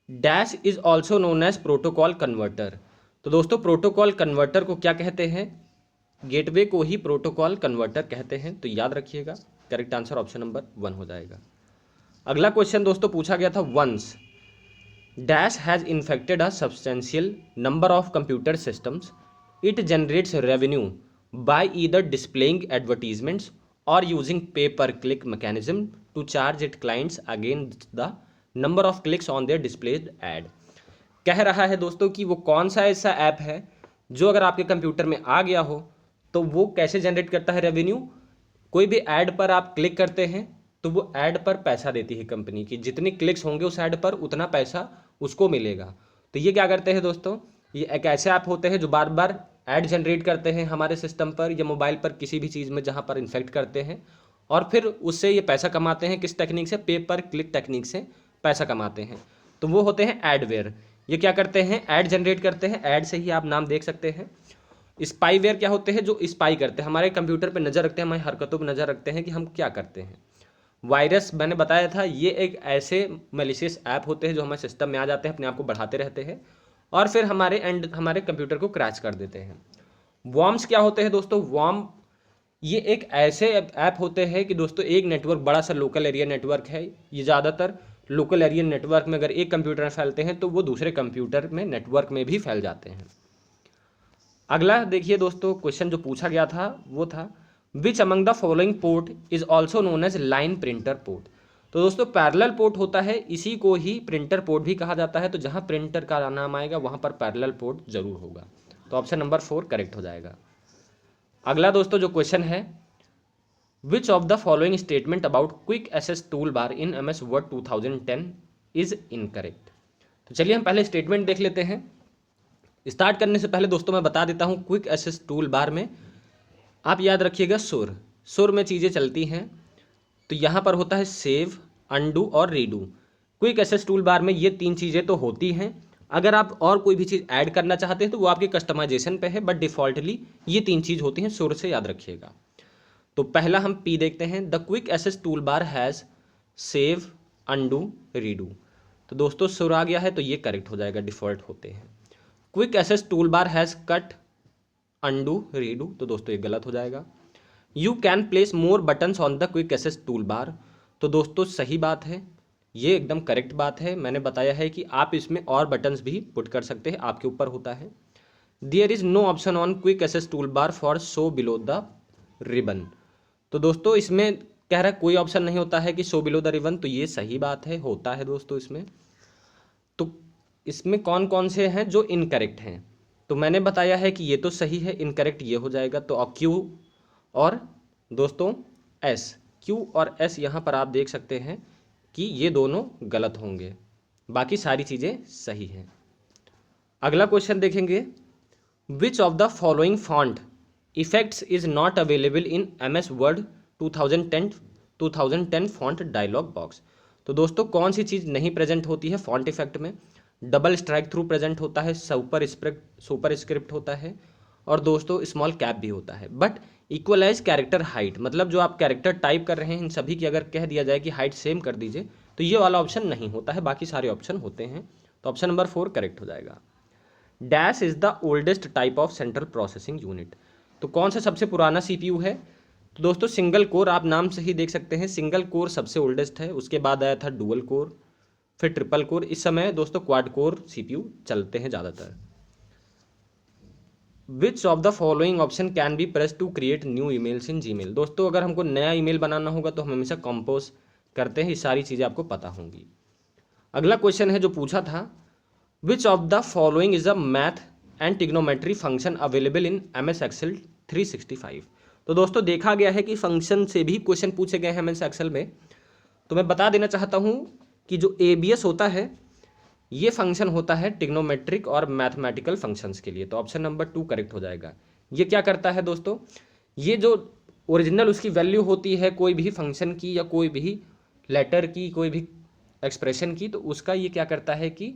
Dash is also known as protocol converter. तो दोस्तों प्रोटोकॉल कन्वर्टर को क्या कहते हैं, गेटवे को ही प्रोटोकॉल कन्वर्टर कहते हैं। तो याद रखिएगा करेक्ट आंसर ऑप्शन नंबर 1 हो जाएगा। अगला क्वेश्चन दोस्तों पूछा गया था once dash has infected a substantial number of computer systems it generates revenue by either displaying advertisements or using pay-per-click mechanism to charge its clients against the number of clicks on their displayed ad। कह रहा है दोस्तों कि वो कौन सा ऐसा app है जो अगर आपके कंप्यूटर में आ गया हो तो वो कैसे जनरेट करता है रेवेन्यू। कोई भी ऐड पर आप क्लिक करते हैं तो वो ऐड पर पैसा देती है कंपनी की, जितने क्लिक्स होंगे उस ऐड पर उतना पैसा उसको मिलेगा। तो ये क्या करते हैं दोस्तों, ये एक ऐसे ऐप होते हैं जो बार बार ऐड जनरेट करते हैं हमारे सिस्टम पर या मोबाइल पर किसी भी चीज़ में जहाँ पर इन्फेक्ट करते हैं और फिर उससे ये पैसा कमाते हैं। किस टेक्निक से, पे पर क्लिक टेक्निक से पैसा कमाते हैं। तो वो होते हैं एडवेयर। ये क्या करते हैं, ऐड जनरेट करते हैं, ऐड से ही आप नाम देख सकते हैं। स्पाईवेयर क्या होते हैं, जो स्पाई करते हैं, हमारे कंप्यूटर पर नज़र रखते हैं, हमारी हरकतों पर नज़र रखते हैं कि हम क्या करते हैं। वायरस मैंने बताया था, ये एक ऐसे मैलिशियस ऐप होते हैं जो हमारे सिस्टम में आ जाते हैं, अपने आप को बढ़ाते रहते हैं और फिर हमारे कंप्यूटर को क्रैश कर देते हैं। वॉर्म्स क्या होते हैं दोस्तों, वॉर्म ये एक ऐसे ऐप होते हैं कि दोस्तों एक नेटवर्क, बड़ा सा लोकल एरिया नेटवर्क है, ये ज़्यादातर लोकल एरिया नेटवर्क में अगर एक कंप्यूटर में फैलते हैं तो वो दूसरे कंप्यूटर में नेटवर्क में भी फैल जाते हैं। अगला देखिए दोस्तों क्वेश्चन जो पूछा गया था वो था which among the following port is also known as line printer port. तो दोस्तों पैरेलल पोर्ट होता है, इसी को ही प्रिंटर पोर्ट भी कहा जाता है। तो जहाँ प्रिंटर का नाम आएगा वहाँ पर पैरेलल पोर्ट जरूर होगा। तो ऑप्शन नंबर 4 करेक्ट हो जाएगा। अगला दोस्तों जो क्वेश्चन है which of the following statement about quick access tool bar in MS Word 2010 is incorrect. तो चलिए हम पहले स्टेटमेंट देख लेते हैं। स्टार्ट करने से पहले दोस्तों मैं बता देता हूँ क्विक एक्सेस टूल बार में आप याद रखिएगा सुर में चीज़ें चलती हैं। तो यहाँ पर होता है सेव, अनडू और redo. Quick access tool bar में ये 3 चीज़ें तो होती हैं अगर आप और कोई भी चीज़ ऐड करना चाहते हैं तो वो आपके कस्टमाइजेशन पे है, बट डिफ़ॉल्टली ये 3 चीज़ होती हैं, शुरू से याद रखिएगा। तो पहला हम पी देखते हैं, the quick access tool bar has save, undo, redo. तो दोस्तों सुर आ गया है तो ये करेक्ट हो जाएगा, डिफ़ॉल्ट होते हैं। Quick access tool bar has cut, undo, redo, तो दोस्तों ये गलत हो जाएगा। You can place more buttons on the quick access tool bar, तो दोस्तों सही बात है, ये एकदम करेक्ट बात है। मैंने बताया है कि आप इसमें और बटन्स भी पुट कर सकते हैं, आपके ऊपर होता है। There is no option on quick access tool bar for show below the ribbon, तो दोस्तों इसमें कह रहा है कोई ऑप्शन नहीं होता है कि शो बिलो द रिबन, तो ये सही बात है, होता है दोस्तों इसमें। तो इसमें कौन कौन से हैं जो इनकरेक्ट हैं, तो मैंने बताया है कि ये तो सही है, इनकरेक्ट ये हो जाएगा। तो क्यू और दोस्तों एस, क्यू और एस यहाँ पर आप देख सकते हैं कि ये दोनों गलत होंगे, बाकी सारी चीज़ें सही हैं। अगला क्वेश्चन देखेंगे, which of the following font effects is not available in MS word 2010 font dialog box. तो दोस्तों कौन सी चीज़ नहीं प्रेजेंट होती है फॉन्ट इफेक्ट में? डबल स्ट्राइक थ्रू प्रेजेंट होता है, सुपर स्क्रिप्ट होता है, और दोस्तों स्मॉल कैप भी होता है। बट इक्वलाइज कैरेक्टर हाइट, मतलब जो आप कैरेक्टर टाइप कर रहे हैं इन सभी की अगर कह दिया जाए कि हाइट सेम कर दीजिए, तो ये वाला ऑप्शन नहीं होता है, बाकी सारे ऑप्शन होते हैं। तो ऑप्शन नंबर 4 करेक्ट हो जाएगा। Dash is the oldest type of central processing unit, तो कौन सा सबसे पुराना CPU है? तो दोस्तों सिंगल कोर, आप नाम से ही देख सकते हैं, सिंगल कोर सबसे ओल्डेस्ट है, उसके बाद आया था डुअल कोर, फिर ट्रिपल कोर, इस समय दोस्तों क्वाड कोर CPU चलते हैं ज़्यादातर। Which of the following option can be press to create new emails in Gmail, दोस्तों अगर हमको नया ईमेल बनाना होगा तो हम हमेशा कंपोज करते हैं, ये सारी चीज़ें आपको पता होंगी। अगला क्वेश्चन है जो पूछा था, which of the following is a math and trigonometry function available in MS Excel 365, तो दोस्तों देखा गया है कि फंक्शन से भी क्वेश्चन पूछे गए हैं MS Excel में। तो मैं बता देना चाहता हूँ कि जो ABS होता है ये फंक्शन होता है टिग्नोमेट्रिक और मैथमेटिकल फंक्शंस के लिए, तो ऑप्शन नंबर 2 करेक्ट हो जाएगा। ये क्या करता है दोस्तों, ये जो ओरिजिनल उसकी वैल्यू होती है कोई भी फंक्शन की या कोई भी लेटर की, कोई भी एक्सप्रेशन की, तो उसका ये क्या करता है कि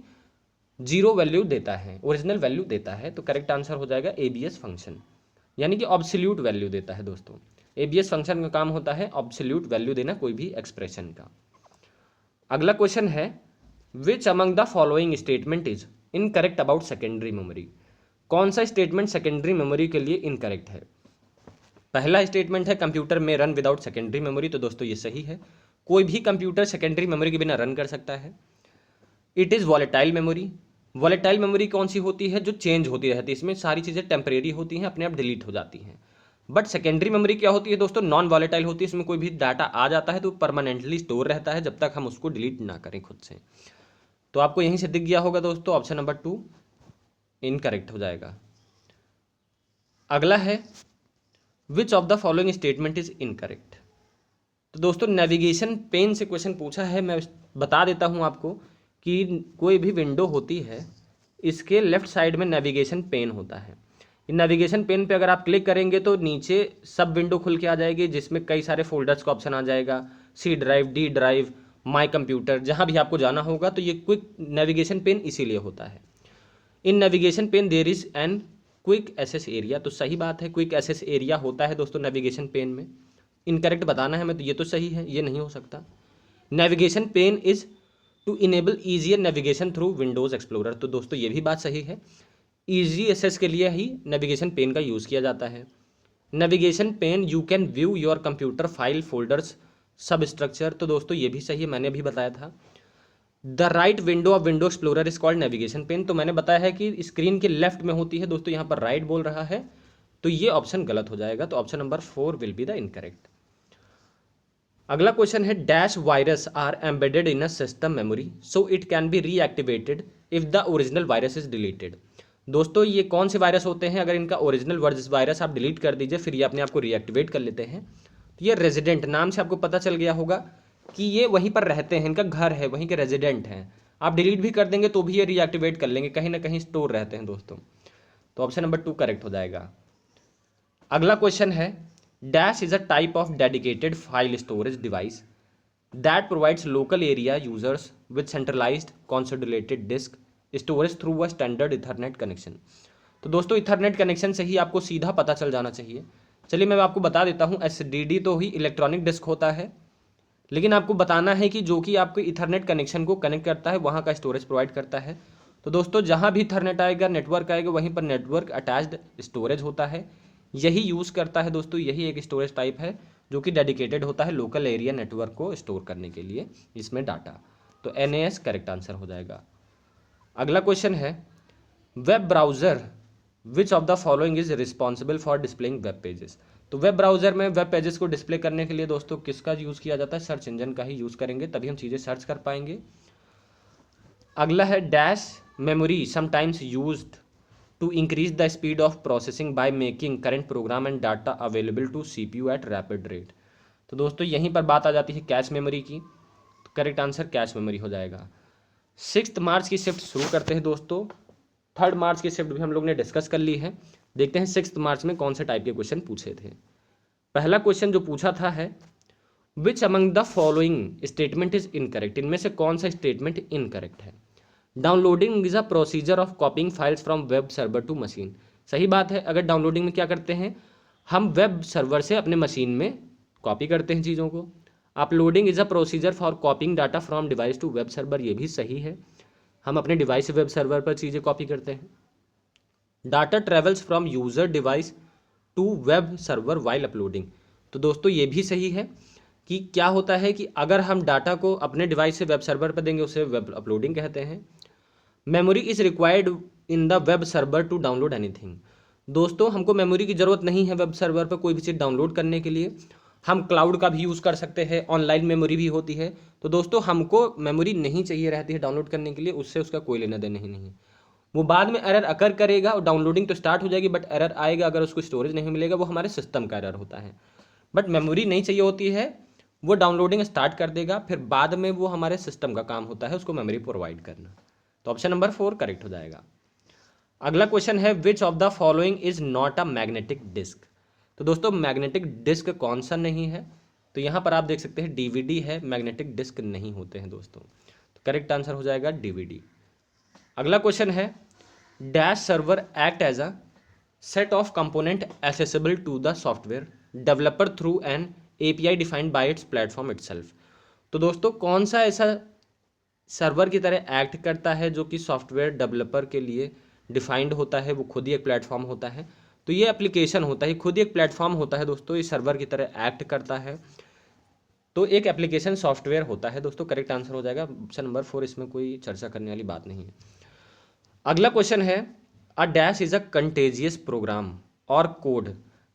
जीरो वैल्यू देता है, ओरिजिनल वैल्यू देता है। तो करेक्ट आंसर हो जाएगा ABS फंक्शन, यानी कि ऑब्सोल्यूट वैल्यू देता है दोस्तों। ABS फंक्शन का काम होता है ऑब्सोल्यूट वैल्यू देना कोई भी एक्सप्रेशन का। अगला क्वेश्चन है, which among the following statement is incorrect about secondary memory, कौन सा स्टेटमेंट सेकेंडरी मेमोरी के लिए इनकरेक्ट है? पहला स्टेटमेंट है कंप्यूटर में रन विदाउट सेकेंडरी मेमोरी, तो दोस्तों ये सही है, कोई भी कंप्यूटर सेकेंडरी मेमोरी के बिना रन कर सकता है। It is volatile memory, volatile memory कौन सी होती है? जो चेंज होती रहती है, इसमें सारी चीज़ें टेम्परेरी होती हैं, अपने आप डिलीट हो जाती हैं। बट सेकेंडरी मेमोरी क्या होती है दोस्तों? नॉन वॉलेटाइल होती है, इसमें कोई भी डाटा आ जाता है तो परमानेंटली स्टोर रहता है जब तक हम उसको डिलीट ना करें खुद से। तो आपको यहीं से दिख गया होगा दोस्तों, ऑप्शन नंबर 2 इनकरेक्ट हो जाएगा। अगला है, which of the following statement is incorrect, तो दोस्तों नेविगेशन पेन से क्वेश्चन पूछा है। मैं बता देता हूं आपको कि कोई भी विंडो होती है, इसके लेफ्ट साइड में नेविगेशन पेन होता है। इन नेविगेशन पेन पे अगर आप क्लिक करेंगे तो नीचे सब विंडो खुल के आ जाएगी, जिसमें कई सारे फोल्डर्स का ऑप्शन आ जाएगा, C drive, D drive, my computer, जहाँ भी आपको जाना होगा। तो ये क्विक नेविगेशन पेन इसीलिए होता है। In navigation pane there is an quick access area, तो सही बात है, क्विक एसेस एरिया होता है दोस्तों नेविगेशन पेन में। इनकरेक्ट बताना है हमें, तो ये तो सही है, ये नहीं हो सकता। Navigation pane is to enable easier navigation through Windows Explorer, तो दोस्तों ये भी बात सही है, ईजी एक्सेस के लिए ही नेविगेशन पेन का यूज़ किया जाता है। Navigation pane you can view your computer file folders sub structure, तो दोस्तों ये भी सही है, मैंने अभी बताया था। The right window of window explorer is called navigation pane, तो मैंने बताया है कि स्क्रीन के लेफ्ट में होती है दोस्तों, यहाँ पर राइट बोल रहा है, तो ये ऑप्शन गलत हो जाएगा। तो option number 4 will be the incorrect. अगला क्वेश्चन है, dash virus are embedded in a system memory so it can be reactivated if the original virus is deleted, दोस्तों ये कौन से वायरस होते हैं? अगर इनका ओरिजिनल वायरस आप डिलीट कर दीजिए फिर ये अपने आप को रीएक्टिवेट कर लेते हैं। तो ये रेजिडेंट, नाम से आपको पता चल गया होगा कि ये वहीं पर रहते हैं, इनका घर है, वहीं के रेजिडेंट हैं। आप डिलीट भी कर देंगे तो भी ये रीएक्टिवेट कर लेंगे, कहीं ना कहीं स्टोर रहते हैं दोस्तों। तो ऑप्शन नंबर 2 करेक्ट हो जाएगा। अगला क्वेश्चन है, dash is a type of dedicated file storage device that provides local area users with centralised consolidated disk storage through a standard Ethernet connection. तो दोस्तों इथरनेट कनेक्शन से ही आपको सीधा पता चल जाना चाहिए। चलिए मैं आपको बता देता हूँ, SDD तो ही इलेक्ट्रॉनिक डिस्क होता है, लेकिन आपको बताना है कि जो कि आपके इथरनेट कनेक्शन को कनेक्ट करता है वहाँ का स्टोरेज प्रोवाइड करता है। तो दोस्तों जहाँ भी इथरनेट आएगा, नेटवर्क आएगा, वहीं पर नेटवर्क अटैच्ड स्टोरेज होता है, यही यूज़ करता है दोस्तों। यही एक स्टोरेज टाइप है जो कि डेडिकेटेड होता है लोकल एरिया नेटवर्क को स्टोर करने के लिए इसमें डाटा। तो NAS करेक्ट आंसर हो जाएगा। अगला क्वेश्चन है, web browser which of the following is responsible for displaying web pages. तो वेब ब्राउज़र में वेब पेजेस को डिस्प्ले करने के लिए दोस्तों किसका यूज़ किया जाता है? सर्च इंजन का ही यूज़ करेंगे, तभी हम चीज़ें सर्च कर पाएंगे। अगला है, dash memory sometimes used to increase the speed of processing by making current program and data available to CPU at rapid rate. तो दोस्तों यहीं पर बात आ जाती है कैश मेमोरी की। तो करेक्ट आंसर कैश मेमोरी हो जाएगा। 6 मार्च की शिफ्ट शुरू करते हैं दोस्तों। 3 मार्च की शिफ्ट भी हम लोग ने डिस्कस कर ली है। देखते हैं 6 मार्च में कौन से टाइप के क्वेश्चन पूछे थे। पहला क्वेश्चन जो पूछा था है, which among the following statement is incorrect. इनमें से कौन सा स्टेटमेंट इनकरेक्ट है? Downloading is a procedure of copying files from web server to machine. सही बात है। अगर डाउनलोडिंग में क्या करते हैं, हम वेब सर्वर से अपने मशीन में कॉपी करते हैं चीज़ों को। Uploading is a procedure for copying data from device to web server, ये भी सही है। हम अपने डिवाइस से वेब सर्वर पर चीज़ें कॉपी करते हैं। Data travels from user device to web server while uploading. तो दोस्तों ये भी सही है कि क्या होता है कि अगर हम डाटा को अपने डिवाइस से वेब सर्वर पर देंगे उसे वेब अपलोडिंग कहते हैं। Memory is required in the web server to download anything. दोस्तों हमको मेमोरी की ज़रूरत नहीं है वेब सर्वर पर कोई भी चीज़ डाउनलोड करने के लिए। हम क्लाउड का भी यूज़ कर सकते हैं, ऑनलाइन मेमोरी भी होती है। तो दोस्तों हमको मेमोरी नहीं चाहिए रहती है डाउनलोड करने के लिए, उससे उसका कोई लेना देना ही नहीं। वो बाद में एरर अकर करेगा और डाउनलोडिंग तो स्टार्ट हो जाएगी, बट एरर आएगा अगर उसको स्टोरेज नहीं मिलेगा, वो हमारे सिस्टम का एरर होता है। बट मेमोरी नहीं चाहिए होती है, वो डाउनलोडिंग स्टार्ट कर देगा, फिर बाद में वो हमारे सिस्टम का काम होता है उसको मेमोरी प्रोवाइड करना। तो ऑप्शन नंबर 4 करेक्ट हो जाएगा। अगला क्वेश्चन है, which of the following is not a magnetic disk. तो दोस्तों मैग्नेटिक डिस्क कौन सा नहीं है? तो यहाँ पर आप देख सकते हैं DVD है, मैग्नेटिक डिस्क नहीं होते हैं दोस्तों। तो करेक्ट आंसर हो जाएगा DVD। अगला क्वेश्चन है, dash server act as a set of component accessible to the software developer through an API defined by its platform itself. तो दोस्तों कौन सा ऐसा सर्वर की तरह एक्ट करता है जो कि सॉफ्टवेयर डेवलपर के लिए डिफाइंड होता है, वो खुद ही एक प्लेटफॉर्म होता है। तो ये एप्लीकेशन होता है, खुद ही एक प्लेटफॉर्म होता है दोस्तों, ये सर्वर की तरह एक्ट करता है। तो एक एप्लीकेशन सॉफ्टवेयर होता है दोस्तों। करेक्ट आंसर हो जाएगा ऑप्शन नंबर 4, इसमें कोई चर्चा करने वाली बात नहीं है। अगला क्वेश्चन है, a dash is a contagious program or code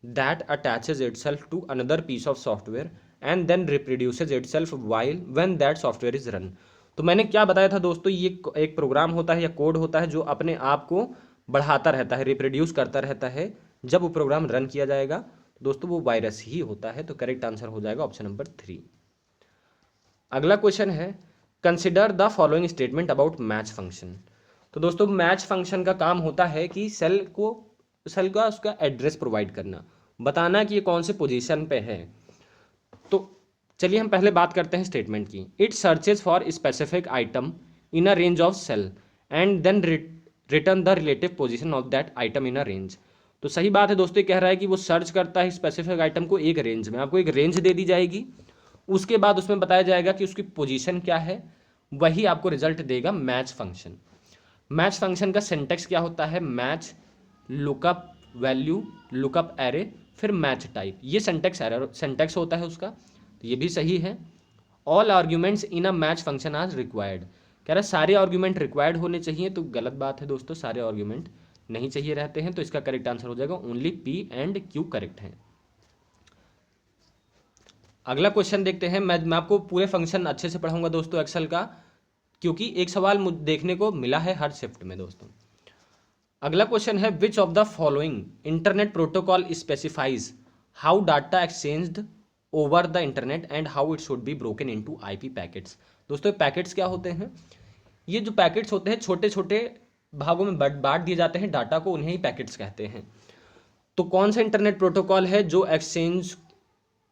that attaches itself to another piece of software and then reproduces itself while when that software is run. तो मैंने क्या बताया था दोस्तों, ये एक प्रोग्राम होता है या कोड होता है जो अपने आप को बढ़ाता रहता है, रिप्रोड्यूस करता रहता है जब वो प्रोग्राम रन किया जाएगा। दोस्तों वो वायरस ही होता है। तो करेक्ट आंसर हो जाएगा ऑप्शन नंबर 3। अगला क्वेश्चन है, consider the following statement about match function. तो दोस्तों मैच फंक्शन का काम होता है कि सेल का उसका एड्रेस प्रोवाइड करना, बताना कि ये कौन से पोजीशन पे है। तो चलिए हम पहले बात करते हैं स्टेटमेंट की। It searches for specific item in a range of cell and then return the relative position of that item in a range. तो सही बात है दोस्तों, ये कह रहा है कि वो सर्च करता है स्पेसिफिक आइटम को एक रेंज में। आपको एक रेंज दे दी जाएगी, उसके बाद उसमें बताया जाएगा कि उसकी पोजीशन क्या है, वही आपको रिजल्ट देगा मैच फंक्शन। मैच फंक्शन का सिंटेक्स क्या होता है? Match, lookup value, lookup array, फिर मैच टाइप, ये सिंटेक्स होता है उसका। तो ये भी सही है। All arguments in a match function are required, कह रहा है सारे आर्ग्यूमेंट रिक्वायर्ड होने चाहिए। तो गलत बात है दोस्तों, सारे आर्ग्यूमेंट नहीं चाहिए रहते हैं। तो इसका करेक्ट आंसर हो जाएगा only P and Q correct है। अगला क्वेश्चन देखते हैं। मैं आपको पूरे फंक्शन अच्छे से पढ़ाऊंगा दोस्तों एक्सेल का, क्योंकि एक सवाल देखने को मिला है हर शिफ्ट में दोस्तों। अगला क्वेश्चन है, which of the following internet protocol specifies how data exchanged over the internet and how it should be broken into IP packets. दोस्तों पैकेट्स क्या होते हैं? ये जो पैकेट्स होते हैं छोटे छोटे भागों में बांट दिए जाते हैं डाटा को, उन्हें ही पैकेट्स कहते हैं। तो कौन सा इंटरनेट प्रोटोकॉल है जो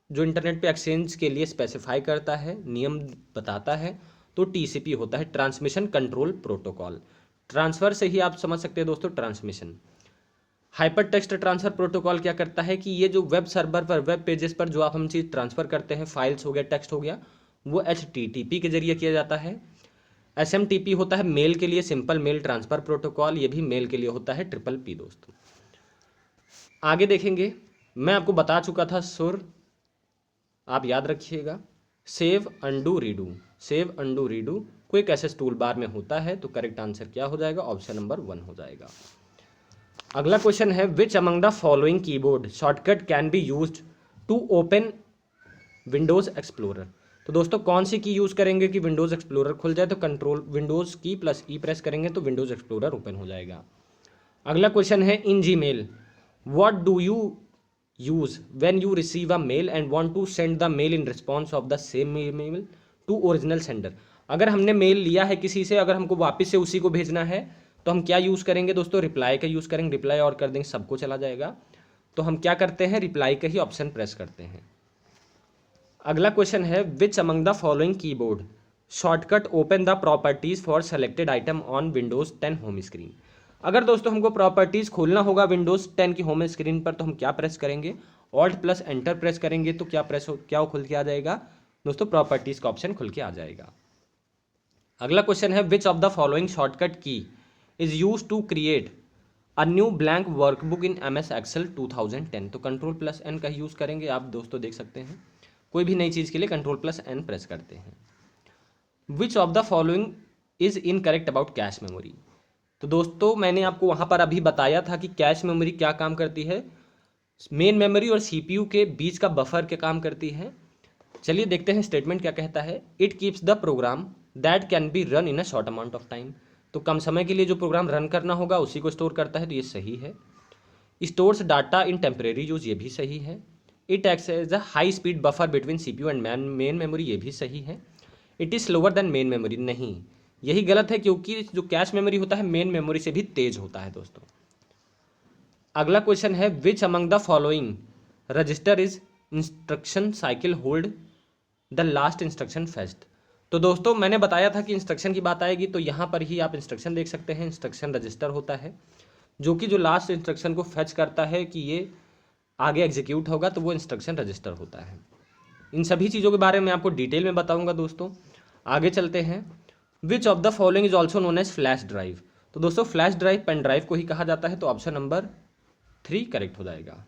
इंटरनेट पे एक्सचेंज के लिए स्पेसिफाई करता है, नियम बताता है? तो TCP होता है, ट्रांसमिशन कंट्रोल प्रोटोकॉल। ट्रांसफ़र से ही आप समझ सकते हैं दोस्तों transmission. Hyper text transfer protocol क्या करता है कि ये जो वेब सर्वर पर, वेब पेजेस पर जो आप हम चीज़ ट्रांसफ़र करते हैं, फाइल्स हो गया, टेक्स्ट हो गया, वो HTTP के जरिए किया जाता है। SMTP होता है मेल के लिए, सिंपल मेल ट्रांसफ़र प्रोटोकॉल, ये भी मेल के लिए होता है, TPP दोस्तों। आगे देखेंगे, मैं आपको बता चुका था सुर, आप याद रखिएगा, save undo redo, save undo redo quick access tool bar में होता है, तो करेक्ट आंसर क्या हो जाएगा, ऑप्शन नंबर 1 हो जाएगा। अगला क्वेश्चन है, which among the following keyboard shortcut can be used to open Windows Explorer. तो दोस्तों कौन सी की यूज़ करेंगे कि विंडोज़ एक्सप्लोरर खुल जाए, तो कंट्रोल विंडोज़ की प्लस ई प्रेस करेंगे तो विंडोज़ एक्सप्लोरर ओपन हो जाएगा। अगला क्वेश्चन है, in Gmail what do you use when you receive a mail and want to send the mail in response of the same mail to original sender. अगर हमने mail लिया है किसी से, अगर हमको वापस से उसी को भेजना है तो हम क्या यूज़ करेंगे दोस्तों, रिप्लाई का यूज़ करेंगे। रिप्लाई और कर देंगे, सबको चला जाएगा, तो हम क्या करते हैं, रिप्लाई का ही ऑप्शन प्रेस करते हैं। अगला क्वेश्चन है, which among the following keyboard shortcut open the properties for selected item on Windows 10 home screen. अगर दोस्तों हमको प्रॉपर्टीज खोलना होगा विंडोज 10 की होम स्क्रीन पर, तो हम क्या प्रेस करेंगे, ऑल्ट प्लस एंटर प्रेस करेंगे, तो क्या खुल के आ जाएगा दोस्तों, प्रॉपर्टीज का ऑप्शन खुल के आ जाएगा। अगला क्वेश्चन है, which of the following shortcut key is use to create a new blank workbook in MS Excel 2010। तो कंट्रोल प्लस एन का यूज़ करेंगे, आप दोस्तों देख सकते हैं, कोई भी नई चीज़ के लिए कंट्रोल प्लस एन प्रेस करते हैं। Which of the following is incorrect about cache memory. तो दोस्तों मैंने आपको वहाँ पर अभी बताया था कि कैश मेमोरी क्या काम करती है, मेन मेमोरी और CPU के बीच का बफर के काम करती है। चलिए देखते हैं स्टेटमेंट क्या कहता है, it keeps the program that can be run in a short amount of time. तो कम समय के लिए जो प्रोग्राम रन करना होगा उसी को स्टोर करता है, तो ये सही है। Stores data in temporary use, ये भी सही है। It acts as a high speed buffer between CPU and main memory, ये भी सही है। It is slower than main memory, नहीं, यही गलत है, क्योंकि जो कैश मेमोरी होता है मेन मेमोरी से भी तेज होता है दोस्तों। अगला क्वेश्चन है, which among the following register is instruction cycle hold the last instruction fest. तो दोस्तों मैंने बताया था कि इंस्ट्रक्शन की बात आएगी, तो यहाँ पर ही आप इंस्ट्रक्शन देख सकते हैं, इंस्ट्रक्शन रजिस्टर होता है जो कि जो लास्ट इंस्ट्रक्शन को फेच करता है कि ये आगे एग्जीक्यूट होगा, तो वो इंस्ट्रक्शन रजिस्टर होता है। इन सभी चीज़ों के बारे में आपको डिटेल में बताऊंगा दोस्तों। आगे चलते हैं, which of the following is also known as flash drive. तो दोस्तों फ्लैश ड्राइव पेन ड्राइव को ही कहा जाता है, तो ऑप्शन नंबर 3 करेक्ट हो जाएगा।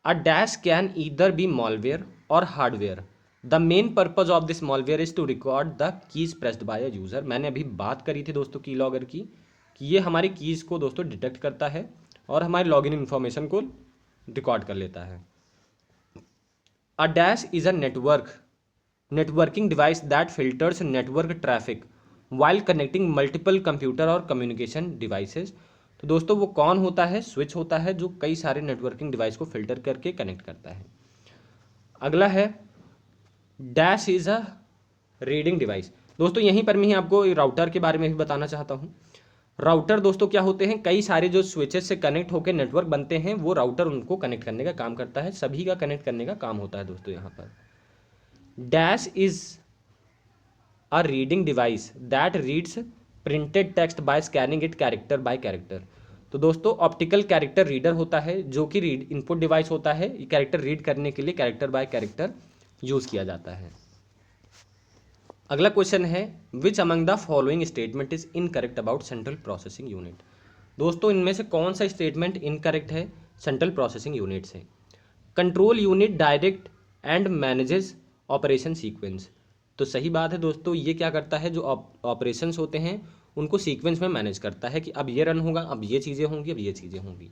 A dash can either be malware or hardware, the main purpose of this malware is to record the keys pressed by a user. मैंने अभी बात करी थी दोस्तों की लॉगर की, कि ये हमारी कीज़ को दोस्तों डिटेक्ट करता है और हमारे लॉगिन इन्फॉर्मेशन को रिकॉर्ड कर लेता है। A dash is a networking device that filters network traffic while connecting multiple computer और कम्युनिकेशन डिवाइसेस। तो दोस्तों वो कौन होता है, स्विच होता है जो कई सारे नेटवर्किंग डिवाइस को फिल्टर करके कनेक्ट करता है। अगला है, dash is a reading device. दोस्तों यहीं पर मैं ही आपको राउटर के बारे में भी बताना चाहता हूँ। राउटर दोस्तों क्या होते हैं, कई सारे जो स्विचेस से कनेक्ट होकर नेटवर्क बनते हैं, वो राउटर उनको कनेक्ट करने का काम करता है, सभी का कनेक्ट करने का काम होता है दोस्तों। यहाँ पर dash is a reading device that reads printed text bye scanning it character bye character. तो दोस्तों ऑप्टिकल कैरेक्टर रीडर होता है जो कि रीड इनपुट डिवाइस होता है, कैरेक्टर रीड करने के लिए कैरेक्टर बाय कैरेक्टर यूज़ किया जाता है। अगला क्वेश्चन है, which among the following statement is incorrect about central processing unit. दोस्तों इनमें से कौन सा स्टेटमेंट इनकरेक्ट है सेंट्रल प्रोसेसिंग यूनिट से। Control unit direct and manages operation sequence. तो सही बात है दोस्तों, ये क्या करता है, जो ऑपरेशंस होते हैं उनको सीक्वेंस में मैनेज करता है कि अब ये रन होगा, अब ये चीज़ें होंगी, अब ये चीज़ें होंगी।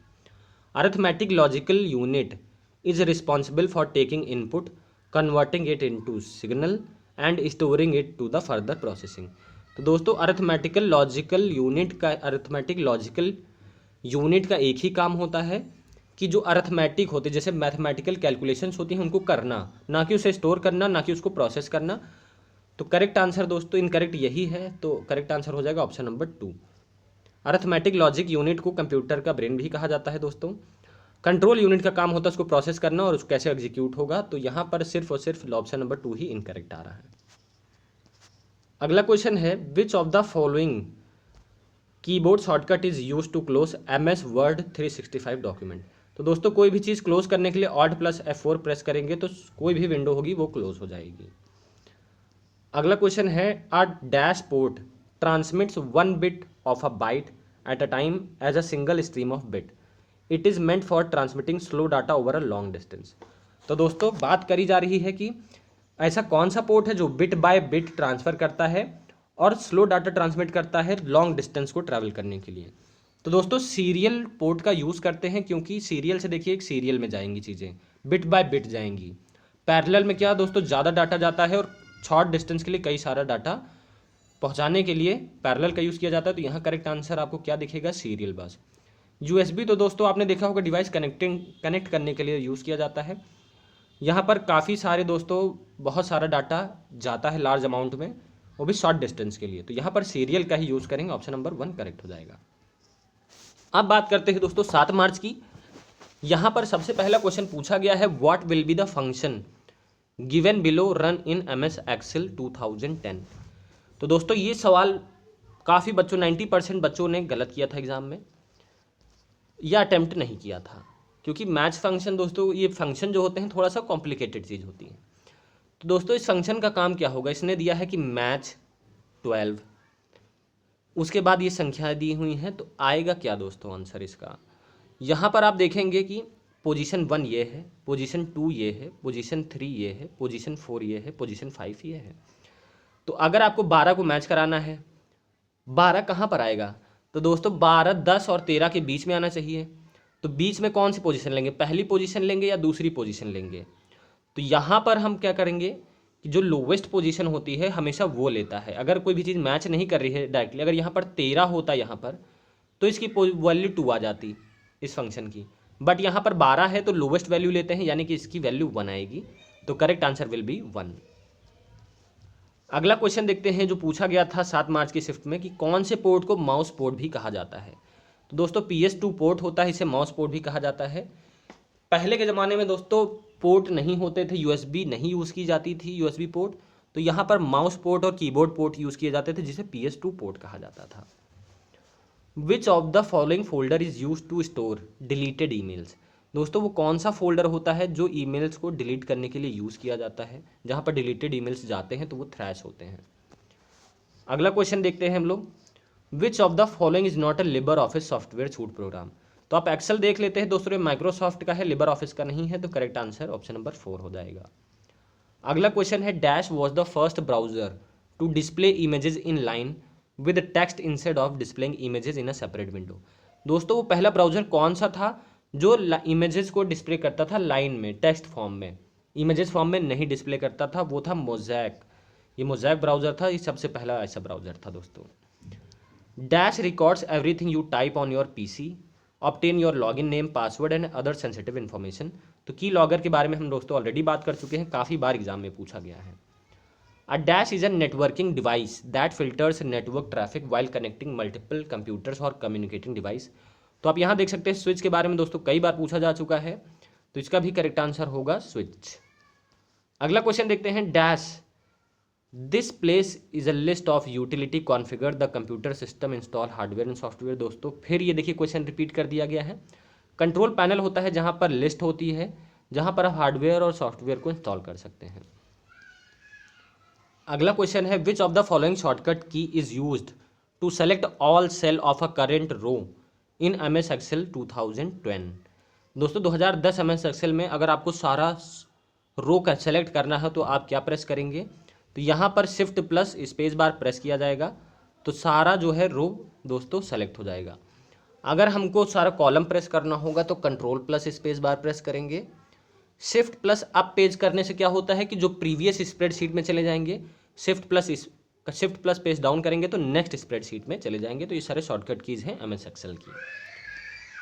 Arithmetic logical unit is responsible for taking input, converting it into signal and storing it to the further processing. तो दोस्तों अरिथमेटिक लॉजिकल यूनिट का एक ही काम होता है कि जो अरिथमेटिक होते, जैसे मैथमेटिकल कैलकुलेशंस होती हैं, उनको करना, ना कि उसे स्टोर करना, ना कि उसको प्रोसेस करना। तो करेक्ट आंसर दोस्तों इनकरेक्ट यही है, तो करेक्ट आंसर हो जाएगा option number 2। Arithmetic logic unit को कंप्यूटर का ब्रेन भी कहा जाता है दोस्तों। कंट्रोल यूनिट का काम होता है उसको प्रोसेस करना और उसको कैसे एग्जीक्यूट होगा, तो यहाँ पर सिर्फ और सिर्फ ऑप्शन नंबर 2 ही इनकरेक्ट आ रहा है। अगला क्वेश्चन है, which of the following keyboard shortcut is use to close MS word 365 document. तो दोस्तों कोई भी चीज़ क्लोज करने के लिए Alt + F4 प्रेस करेंगे तो कोई भी विंडो होगी वो क्लोज हो जाएगी। अगला क्वेश्चन है, a dash port transmits 1 bit of a byte at a time as a single stream of bit. It is meant for transmitting slow data over a long distance. तो दोस्तों बात करी जा रही है कि ऐसा कौन सा पोर्ट है जो बिट बाय बिट ट्रांसफ़र करता है और स्लो डाटा ट्रांसमिट करता है लॉन्ग डिस्टेंस को ट्रैवल करने के लिए। तो दोस्तों सीरियल पोर्ट का यूज़ करते हैं, क्योंकि सीरियल से देखिए एक सीरियल में जाएंगी चीज़ें, बिट बाय बिट जाएंगी। पैरेलल में क्या दोस्तों ज़्यादा डाटा जाता है और शॉर्ट डिस्टेंस के लिए कई सारा डाटा पहुंचाने के लिए पैरेलल का यूज़ किया जाता है। तो यहाँ करेक्ट आंसर आपको क्या दिखेगा, सीरियल बस। USB तो दोस्तों आपने देखा होगा डिवाइस कनेक्ट करने के लिए यूज़ किया जाता है। यहाँ पर काफ़ी सारे दोस्तों बहुत सारा डाटा जाता है लार्ज अमाउंट में, वो भी शॉर्ट डिस्टेंस के लिए। तो यहाँ पर सीरियल का ही यूज़ करेंगे, ऑप्शन नंबर 1 करेक्ट हो जाएगा। अब बात करते हैं दोस्तों 7 मार्च की। यहाँ पर सबसे पहला क्वेश्चन पूछा गया है, what will be the function given below run in MS Excel 2010। तो दोस्तों ये सवाल काफ़ी बच्चों 90% बच्चों ने गलत किया था एग्जाम में, या अटेम्प्ट नहीं किया था, क्योंकि मैच फंक्शन दोस्तों ये फंक्शन जो होते हैं थोड़ा सा कॉम्प्लिकेटेड चीज़ होती है। तो दोस्तों इस फंक्शन का काम क्या होगा, इसने दिया है कि मैच 12, उसके बाद ये संख्याएं दी हुई हैं, तो आएगा क्या दोस्तों आंसर इसका। यहाँ पर आप देखेंगे कि पोजीशन 1 ये है, पोजीशन 2 ये है, पोजीशन 3 ये है, पोजीशन 4 ये है, पोजीशन 5 ये है। तो अगर आपको 12 को मैच कराना है, 12 कहाँ पर आएगा, तो दोस्तों 12, 10 और 13 के बीच में आना चाहिए। तो बीच में कौन सी पोजीशन लेंगे, पहली पोजीशन लेंगे या दूसरी पोजीशन लेंगे। तो यहाँ पर हम क्या करेंगे कि जो लोवेस्ट पोजीशन होती है हमेशा वो लेता है। अगर कोई भी चीज़ मैच नहीं कर रही है डायरेक्टली, अगर यहाँ पर 13 होता यहाँ पर, तो इसकी वैल्यू 2 आ जाती इस फंक्शन की, बट यहाँ पर 12 है तो लोवेस्ट वैल्यू लेते हैं, यानी कि इसकी वैल्यू 1 आएगी। तो करेक्ट आंसर विल बी 1। अगला क्वेश्चन देखते हैं जो पूछा गया था 7 मार्च की शिफ्ट में, कि कौन से पोर्ट को माउस पोर्ट भी कहा जाता है। तो दोस्तों PS2 पोर्ट होता है, इसे माउस पोर्ट भी कहा जाता है। पहले के ज़माने में दोस्तों पोर्ट नहीं होते थे, USB नहीं यूज़ की जाती थी, USB पोर्ट। तो यहाँ पर माउस पोर्ट और कीबोर्ड पोर्ट यूज़ किए जाते थे, जिसे PS2 पोर्ट कहा जाता था। Which of the following folder is use to store deleted emails. दोस्तों वो कौन सा फोल्डर होता है जो ईमेल्स को डिलीट करने के लिए यूज़ किया जाता है, जहाँ पर डिलीटेड ईमेल्स जाते हैं तो वो थ्रैश होते हैं। अगला क्वेश्चन देखते हैं हम लोग, which of the following is not a Libre Office software suite program. तो आप एक्सेल देख लेते हैं दोस्तों, माइक्रोसॉफ्ट का है, लिबर ऑफिस का नहीं है। तो करेक्ट आंसर ऑप्शन नंबर 4 हो जाएगा। अगला क्वेश्चन है, dash was the first browser to display images in line with text instead of displaying images in a separate window. दोस्तों वो पहला ब्राउजर कौन सा था जो इमेजेस को डिस्प्ले करता था लाइन में, टेक्स्ट फॉर्म में, इमेजेस फॉर्म में नहीं डिस्प्ले करता था, वो था मोज़ैक। ये मोज़ैक ब्राउजर था, ये सबसे पहला ऐसा ब्राउजर था दोस्तों। Dash records everything you type on your PC, obtain your login name, password and other sensitive information. तो की लॉगर के बारे में हम दोस्तों ऑलरेडी बात कर चुके हैं, काफ़ी बार एग्जाम में पूछा गया है। A dash is a networking device that filters network traffic while connecting multiple computers और कम्युनिकेटिंग डिवाइस। तो आप यहाँ देख सकते हैं स्विच के बारे में दोस्तों कई बार पूछा जा चुका है, तो इसका भी करेक्ट आंसर होगा स्विच। अगला क्वेश्चन देखते हैं, dash this place is a list of utility configure the computer system install hardware and software. दोस्तों फिर ये देखिए क्वेश्चन रिपीट कर दिया गया है। कंट्रोल पैनल होता है जहाँ पर लिस्ट होती है, जहाँ पर आप हार्डवेयर और सॉफ्टवेयर को इंस्टॉल कर सकते हैं। अगला क्वेश्चन है, which of the following shortcut key is used to select all cell of a current row in MS Excel 2010। दोस्तों 2010 MS Excel में अगर आपको सारा रो का सेलेक्ट करना है तो आप क्या प्रेस करेंगे, तो यहाँ पर shift plus space bar press किया जाएगा, तो सारा जो है रो दोस्तों सेलेक्ट हो जाएगा। अगर हमको सारा कॉलम प्रेस करना होगा तो control plus space bar press करेंगे। शिफ्ट प्लस अप पेज करने से क्या होता है कि जो प्रीवियस स्प्रेडशीट में चले जाएंगे, शिफ्ट प्लस पेज डाउन करेंगे तो नेक्स्ट स्प्रेडशीट में चले जाएंगे। तो ये सारे शॉर्टकट कीज हैं MS Excel की।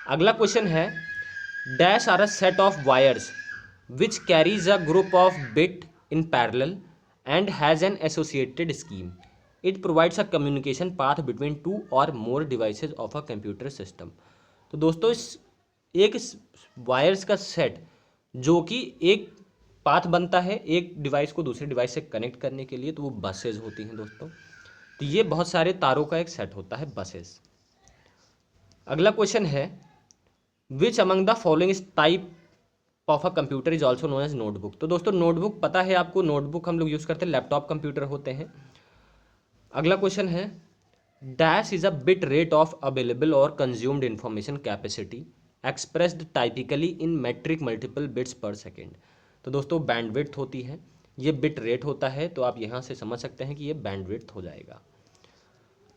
अगला क्वेश्चन है, dash are a set of wires which carries a group of bit in parallel and has an associated scheme. It provides a communication path between 2 or more devices of a computer system. तो दोस्तों इस एक wires का set जो कि एक path बनता है एक डिवाइस को दूसरे डिवाइस से कनेक्ट करने के लिए, तो वो बसेज होती हैं दोस्तों। तो ये बहुत सारे तारों का एक सेट होता है बसेस। अगला क्वेश्चन है which among the following type of a computer is also known as notebook. तो दोस्तों नोटबुक पता है आपको, नोटबुक हम लोग यूज़ करते हैं, लैपटॉप कंप्यूटर होते हैं। अगला क्वेश्चन है dash is a bit rate of available or consumed information capacity expressed typically in metric multiple bits per second. तो दोस्तों बैंडविड्थ होती है, ये बिट रेट होता है, तो आप यहाँ से समझ सकते हैं कि ये बैंडविड्थ हो जाएगा।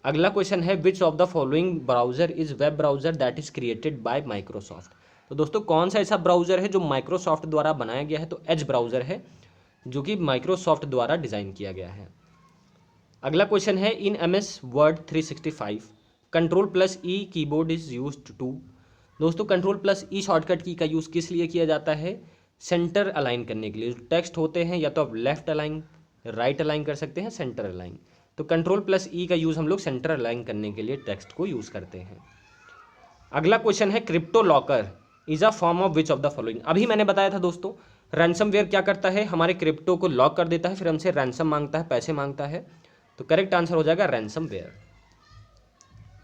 अगला क्वेश्चन है which of the following browser is web browser that is created by Microsoft. तो दोस्तों कौन सा ऐसा ब्राउजर है जो माइक्रोसॉफ्ट द्वारा बनाया गया है, तो एज ब्राउजर है जो कि माइक्रोसॉफ्ट द्वारा डिज़ाइन किया गया है। अगला क्वेश्चन है in MS word 365 control plus E keyboard is used to. दोस्तों control plus E shortcut key का यूज़ किस लिए किया जाता है, सेंटर अलाइन करने के लिए। जो टेक्स्ट होते हैं या तो आप लेफ्ट अलाइन, राइट अलाइन कर सकते हैं, सेंटर अलाइन, तो कंट्रोल प्लस ई का यूज़ हम लोग सेंटर अलाइन करने के लिए टेक्स्ट को यूज़ करते हैं। अगला क्वेश्चन है crypto locker is a form of which of the following. अभी मैंने बताया था दोस्तों रैंसमवेयर क्या करता है, हमारे क्रिप्टो को लॉक कर देता है, फिर हमसे रैंसम मांगता है, पैसे मांगता है। तो करेक्ट आंसर हो जाएगा ransomware.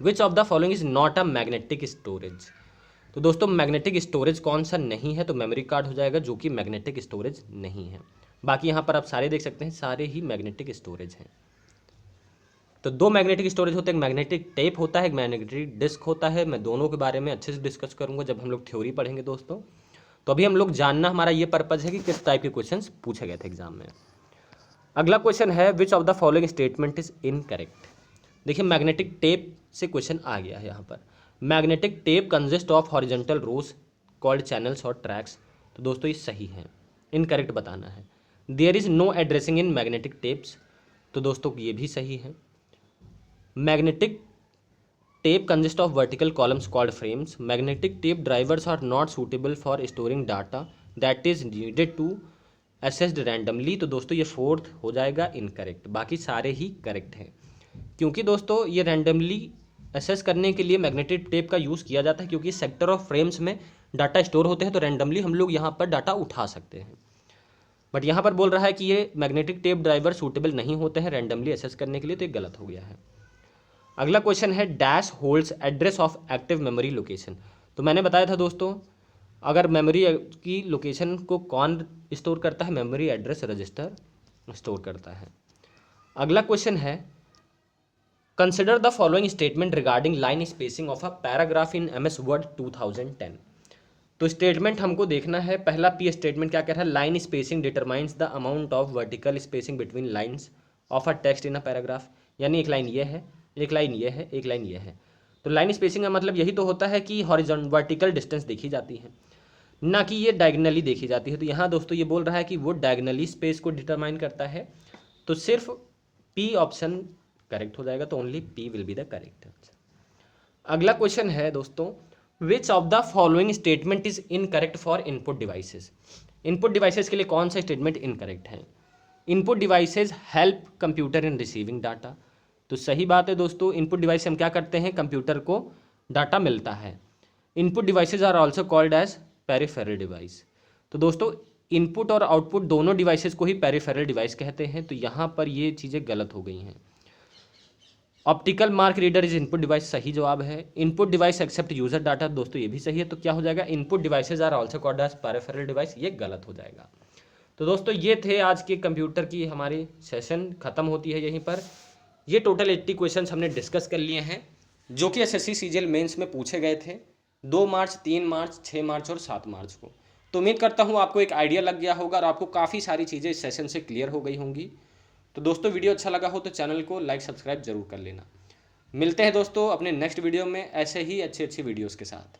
Which of the following is not a magnetic storage. तो दोस्तों मैग्नेटिक स्टोरेज कौन सा नहीं है, तो मेमोरी कार्ड हो जाएगा जो कि मैग्नेटिक स्टोरेज नहीं है। बाकी यहाँ पर आप सारे देख सकते हैं, सारे ही मैग्नेटिक स्टोरेज हैं। तो दो मैग्नेटिक स्टोरेज होते हैं, एक मैग्नेटिक टेप होता है, एक मैग्नेटिक डिस्क होता है। मैं दोनों के बारे में अच्छे से डिस्कस करूंगा जब हम लोग थ्योरी पढ़ेंगे दोस्तों। तो अभी हम लोग जानना हमारा ये पर्पज़ है कि किस टाइप के क्वेश्चंस पूछे गए थे एग्जाम में। अगला क्वेश्चन है which of the following statement is incorrect. देखिए मैग्नेटिक टेप से क्वेश्चन आ गया है यहाँ पर। Magnetic tape consist of horizontal rows called channels और ट्रैक्स। तो दोस्तों ये सही है, इनकरेक्ट बताना है। There is no addressing in magnetic tapes. तो दोस्तों ये भी सही है। Magnetic tape consists of vertical columns called frames. Magnetic tape drivers are not suitable for storing data that is needed to assessed randomly। तो दोस्तों ये फोर्थ हो जाएगा इनकरेक्ट, बाकी सारे ही करेक्ट हैं। क्योंकि दोस्तों ये रैंडमली असेस करने के लिए मैग्नेटिक टेप का यूज़ किया जाता है, क्योंकि सेक्टर ऑफ फ्रेम्स में डाटा स्टोर होते हैं, तो रैंडमली हम लोग यहाँ पर डाटा उठा सकते हैं। बट यहाँ पर बोल रहा है कि ये मैग्नेटिक टेप ड्राइवर सूटेबल नहीं होते हैं रैंडमली असेस करने के लिए, तो ये गलत हो गया है। अगला क्वेश्चन है dash holds address of active memory location. तो मैंने बताया था दोस्तों अगर मेमोरी की लोकेशन को कौन स्टोर करता है, मेमोरी एड्रेस रजिस्टर स्टोर करता है। अगला क्वेश्चन है consider the following statement regarding line spacing of a paragraph in MS word 2010। तो स्टेटमेंट हमको देखना है। पहला पी स्टेटमेंट क्या कह रहा है, line spacing determines the amount of vertical spacing between lines of a text in a paragraph. यानी एक लाइन ये है, एक लाइन ये है, एक लाइन ये है। तो लाइन स्पेसिंग का मतलब यही तो होता है कि हॉरिजॉन्टल वर्टिकल डिस्टेंस देखी जाती है, ना कि ये डायगनली देखी जाती है। तो यहाँ दोस्तों ये बोल रहा है कि वो डायगनली स्पेस को डिटरमाइन करता है, तो सिर्फ पी ऑप्शन करेक्ट हो जाएगा। तो only P will be the correct answer. अगला क्वेश्चन है दोस्तों विच of the following statement is incorrect for input devices. Input devices के लिए कौन सा स्टेटमेंट इनकरेक्ट है। इनपुट डिवाइसेस हेल्प कंप्यूटर इन रिसीविंग डाटा। तो सही बात है दोस्तों, इनपुट डिवाइस से हम क्या करते हैं, कंप्यूटर को डाटा मिलता है। Input devices are also called as peripheral device. तो दोस्तों इनपुट और आउटपुट दोनों डिवाइसेस को ही पेरिफेरल डिवाइस कहते हैं, तो यहाँ पर ये चीज़ें गलत हो गई हैं। Optical mark reader is input device, सही जवाब है। Input device accept user data, दोस्तों ये भी सही है। तो क्या हो जाएगा, input devices are also called as peripheral device, ये गलत हो जाएगा। तो दोस्तों ये थे आज के कंप्यूटर की हमारी सेशन, खत्म होती है यहीं पर। ये टोटल 80 क्वेश्चंस हमने डिस्कस कर लिए हैं जो कि SSC CGL मेंस में पूछे गए थे 2 मार्च, 3 मार्च, 6 मार्च और 7 मार्च को। तो उम्मीद करता हूँ आपको एक आइडिया लग गया होगा और आपको काफ़ी सारी चीज़ें इस सेशन से क्लियर हो गई होंगी। तो दोस्तों वीडियो अच्छा लगा हो तो चैनल को लाइक सब्सक्राइब जरूर कर लेना। मिलते हैं दोस्तों अपने नेक्स्ट वीडियो में ऐसे ही अच्छी वीडियोज़ के साथ।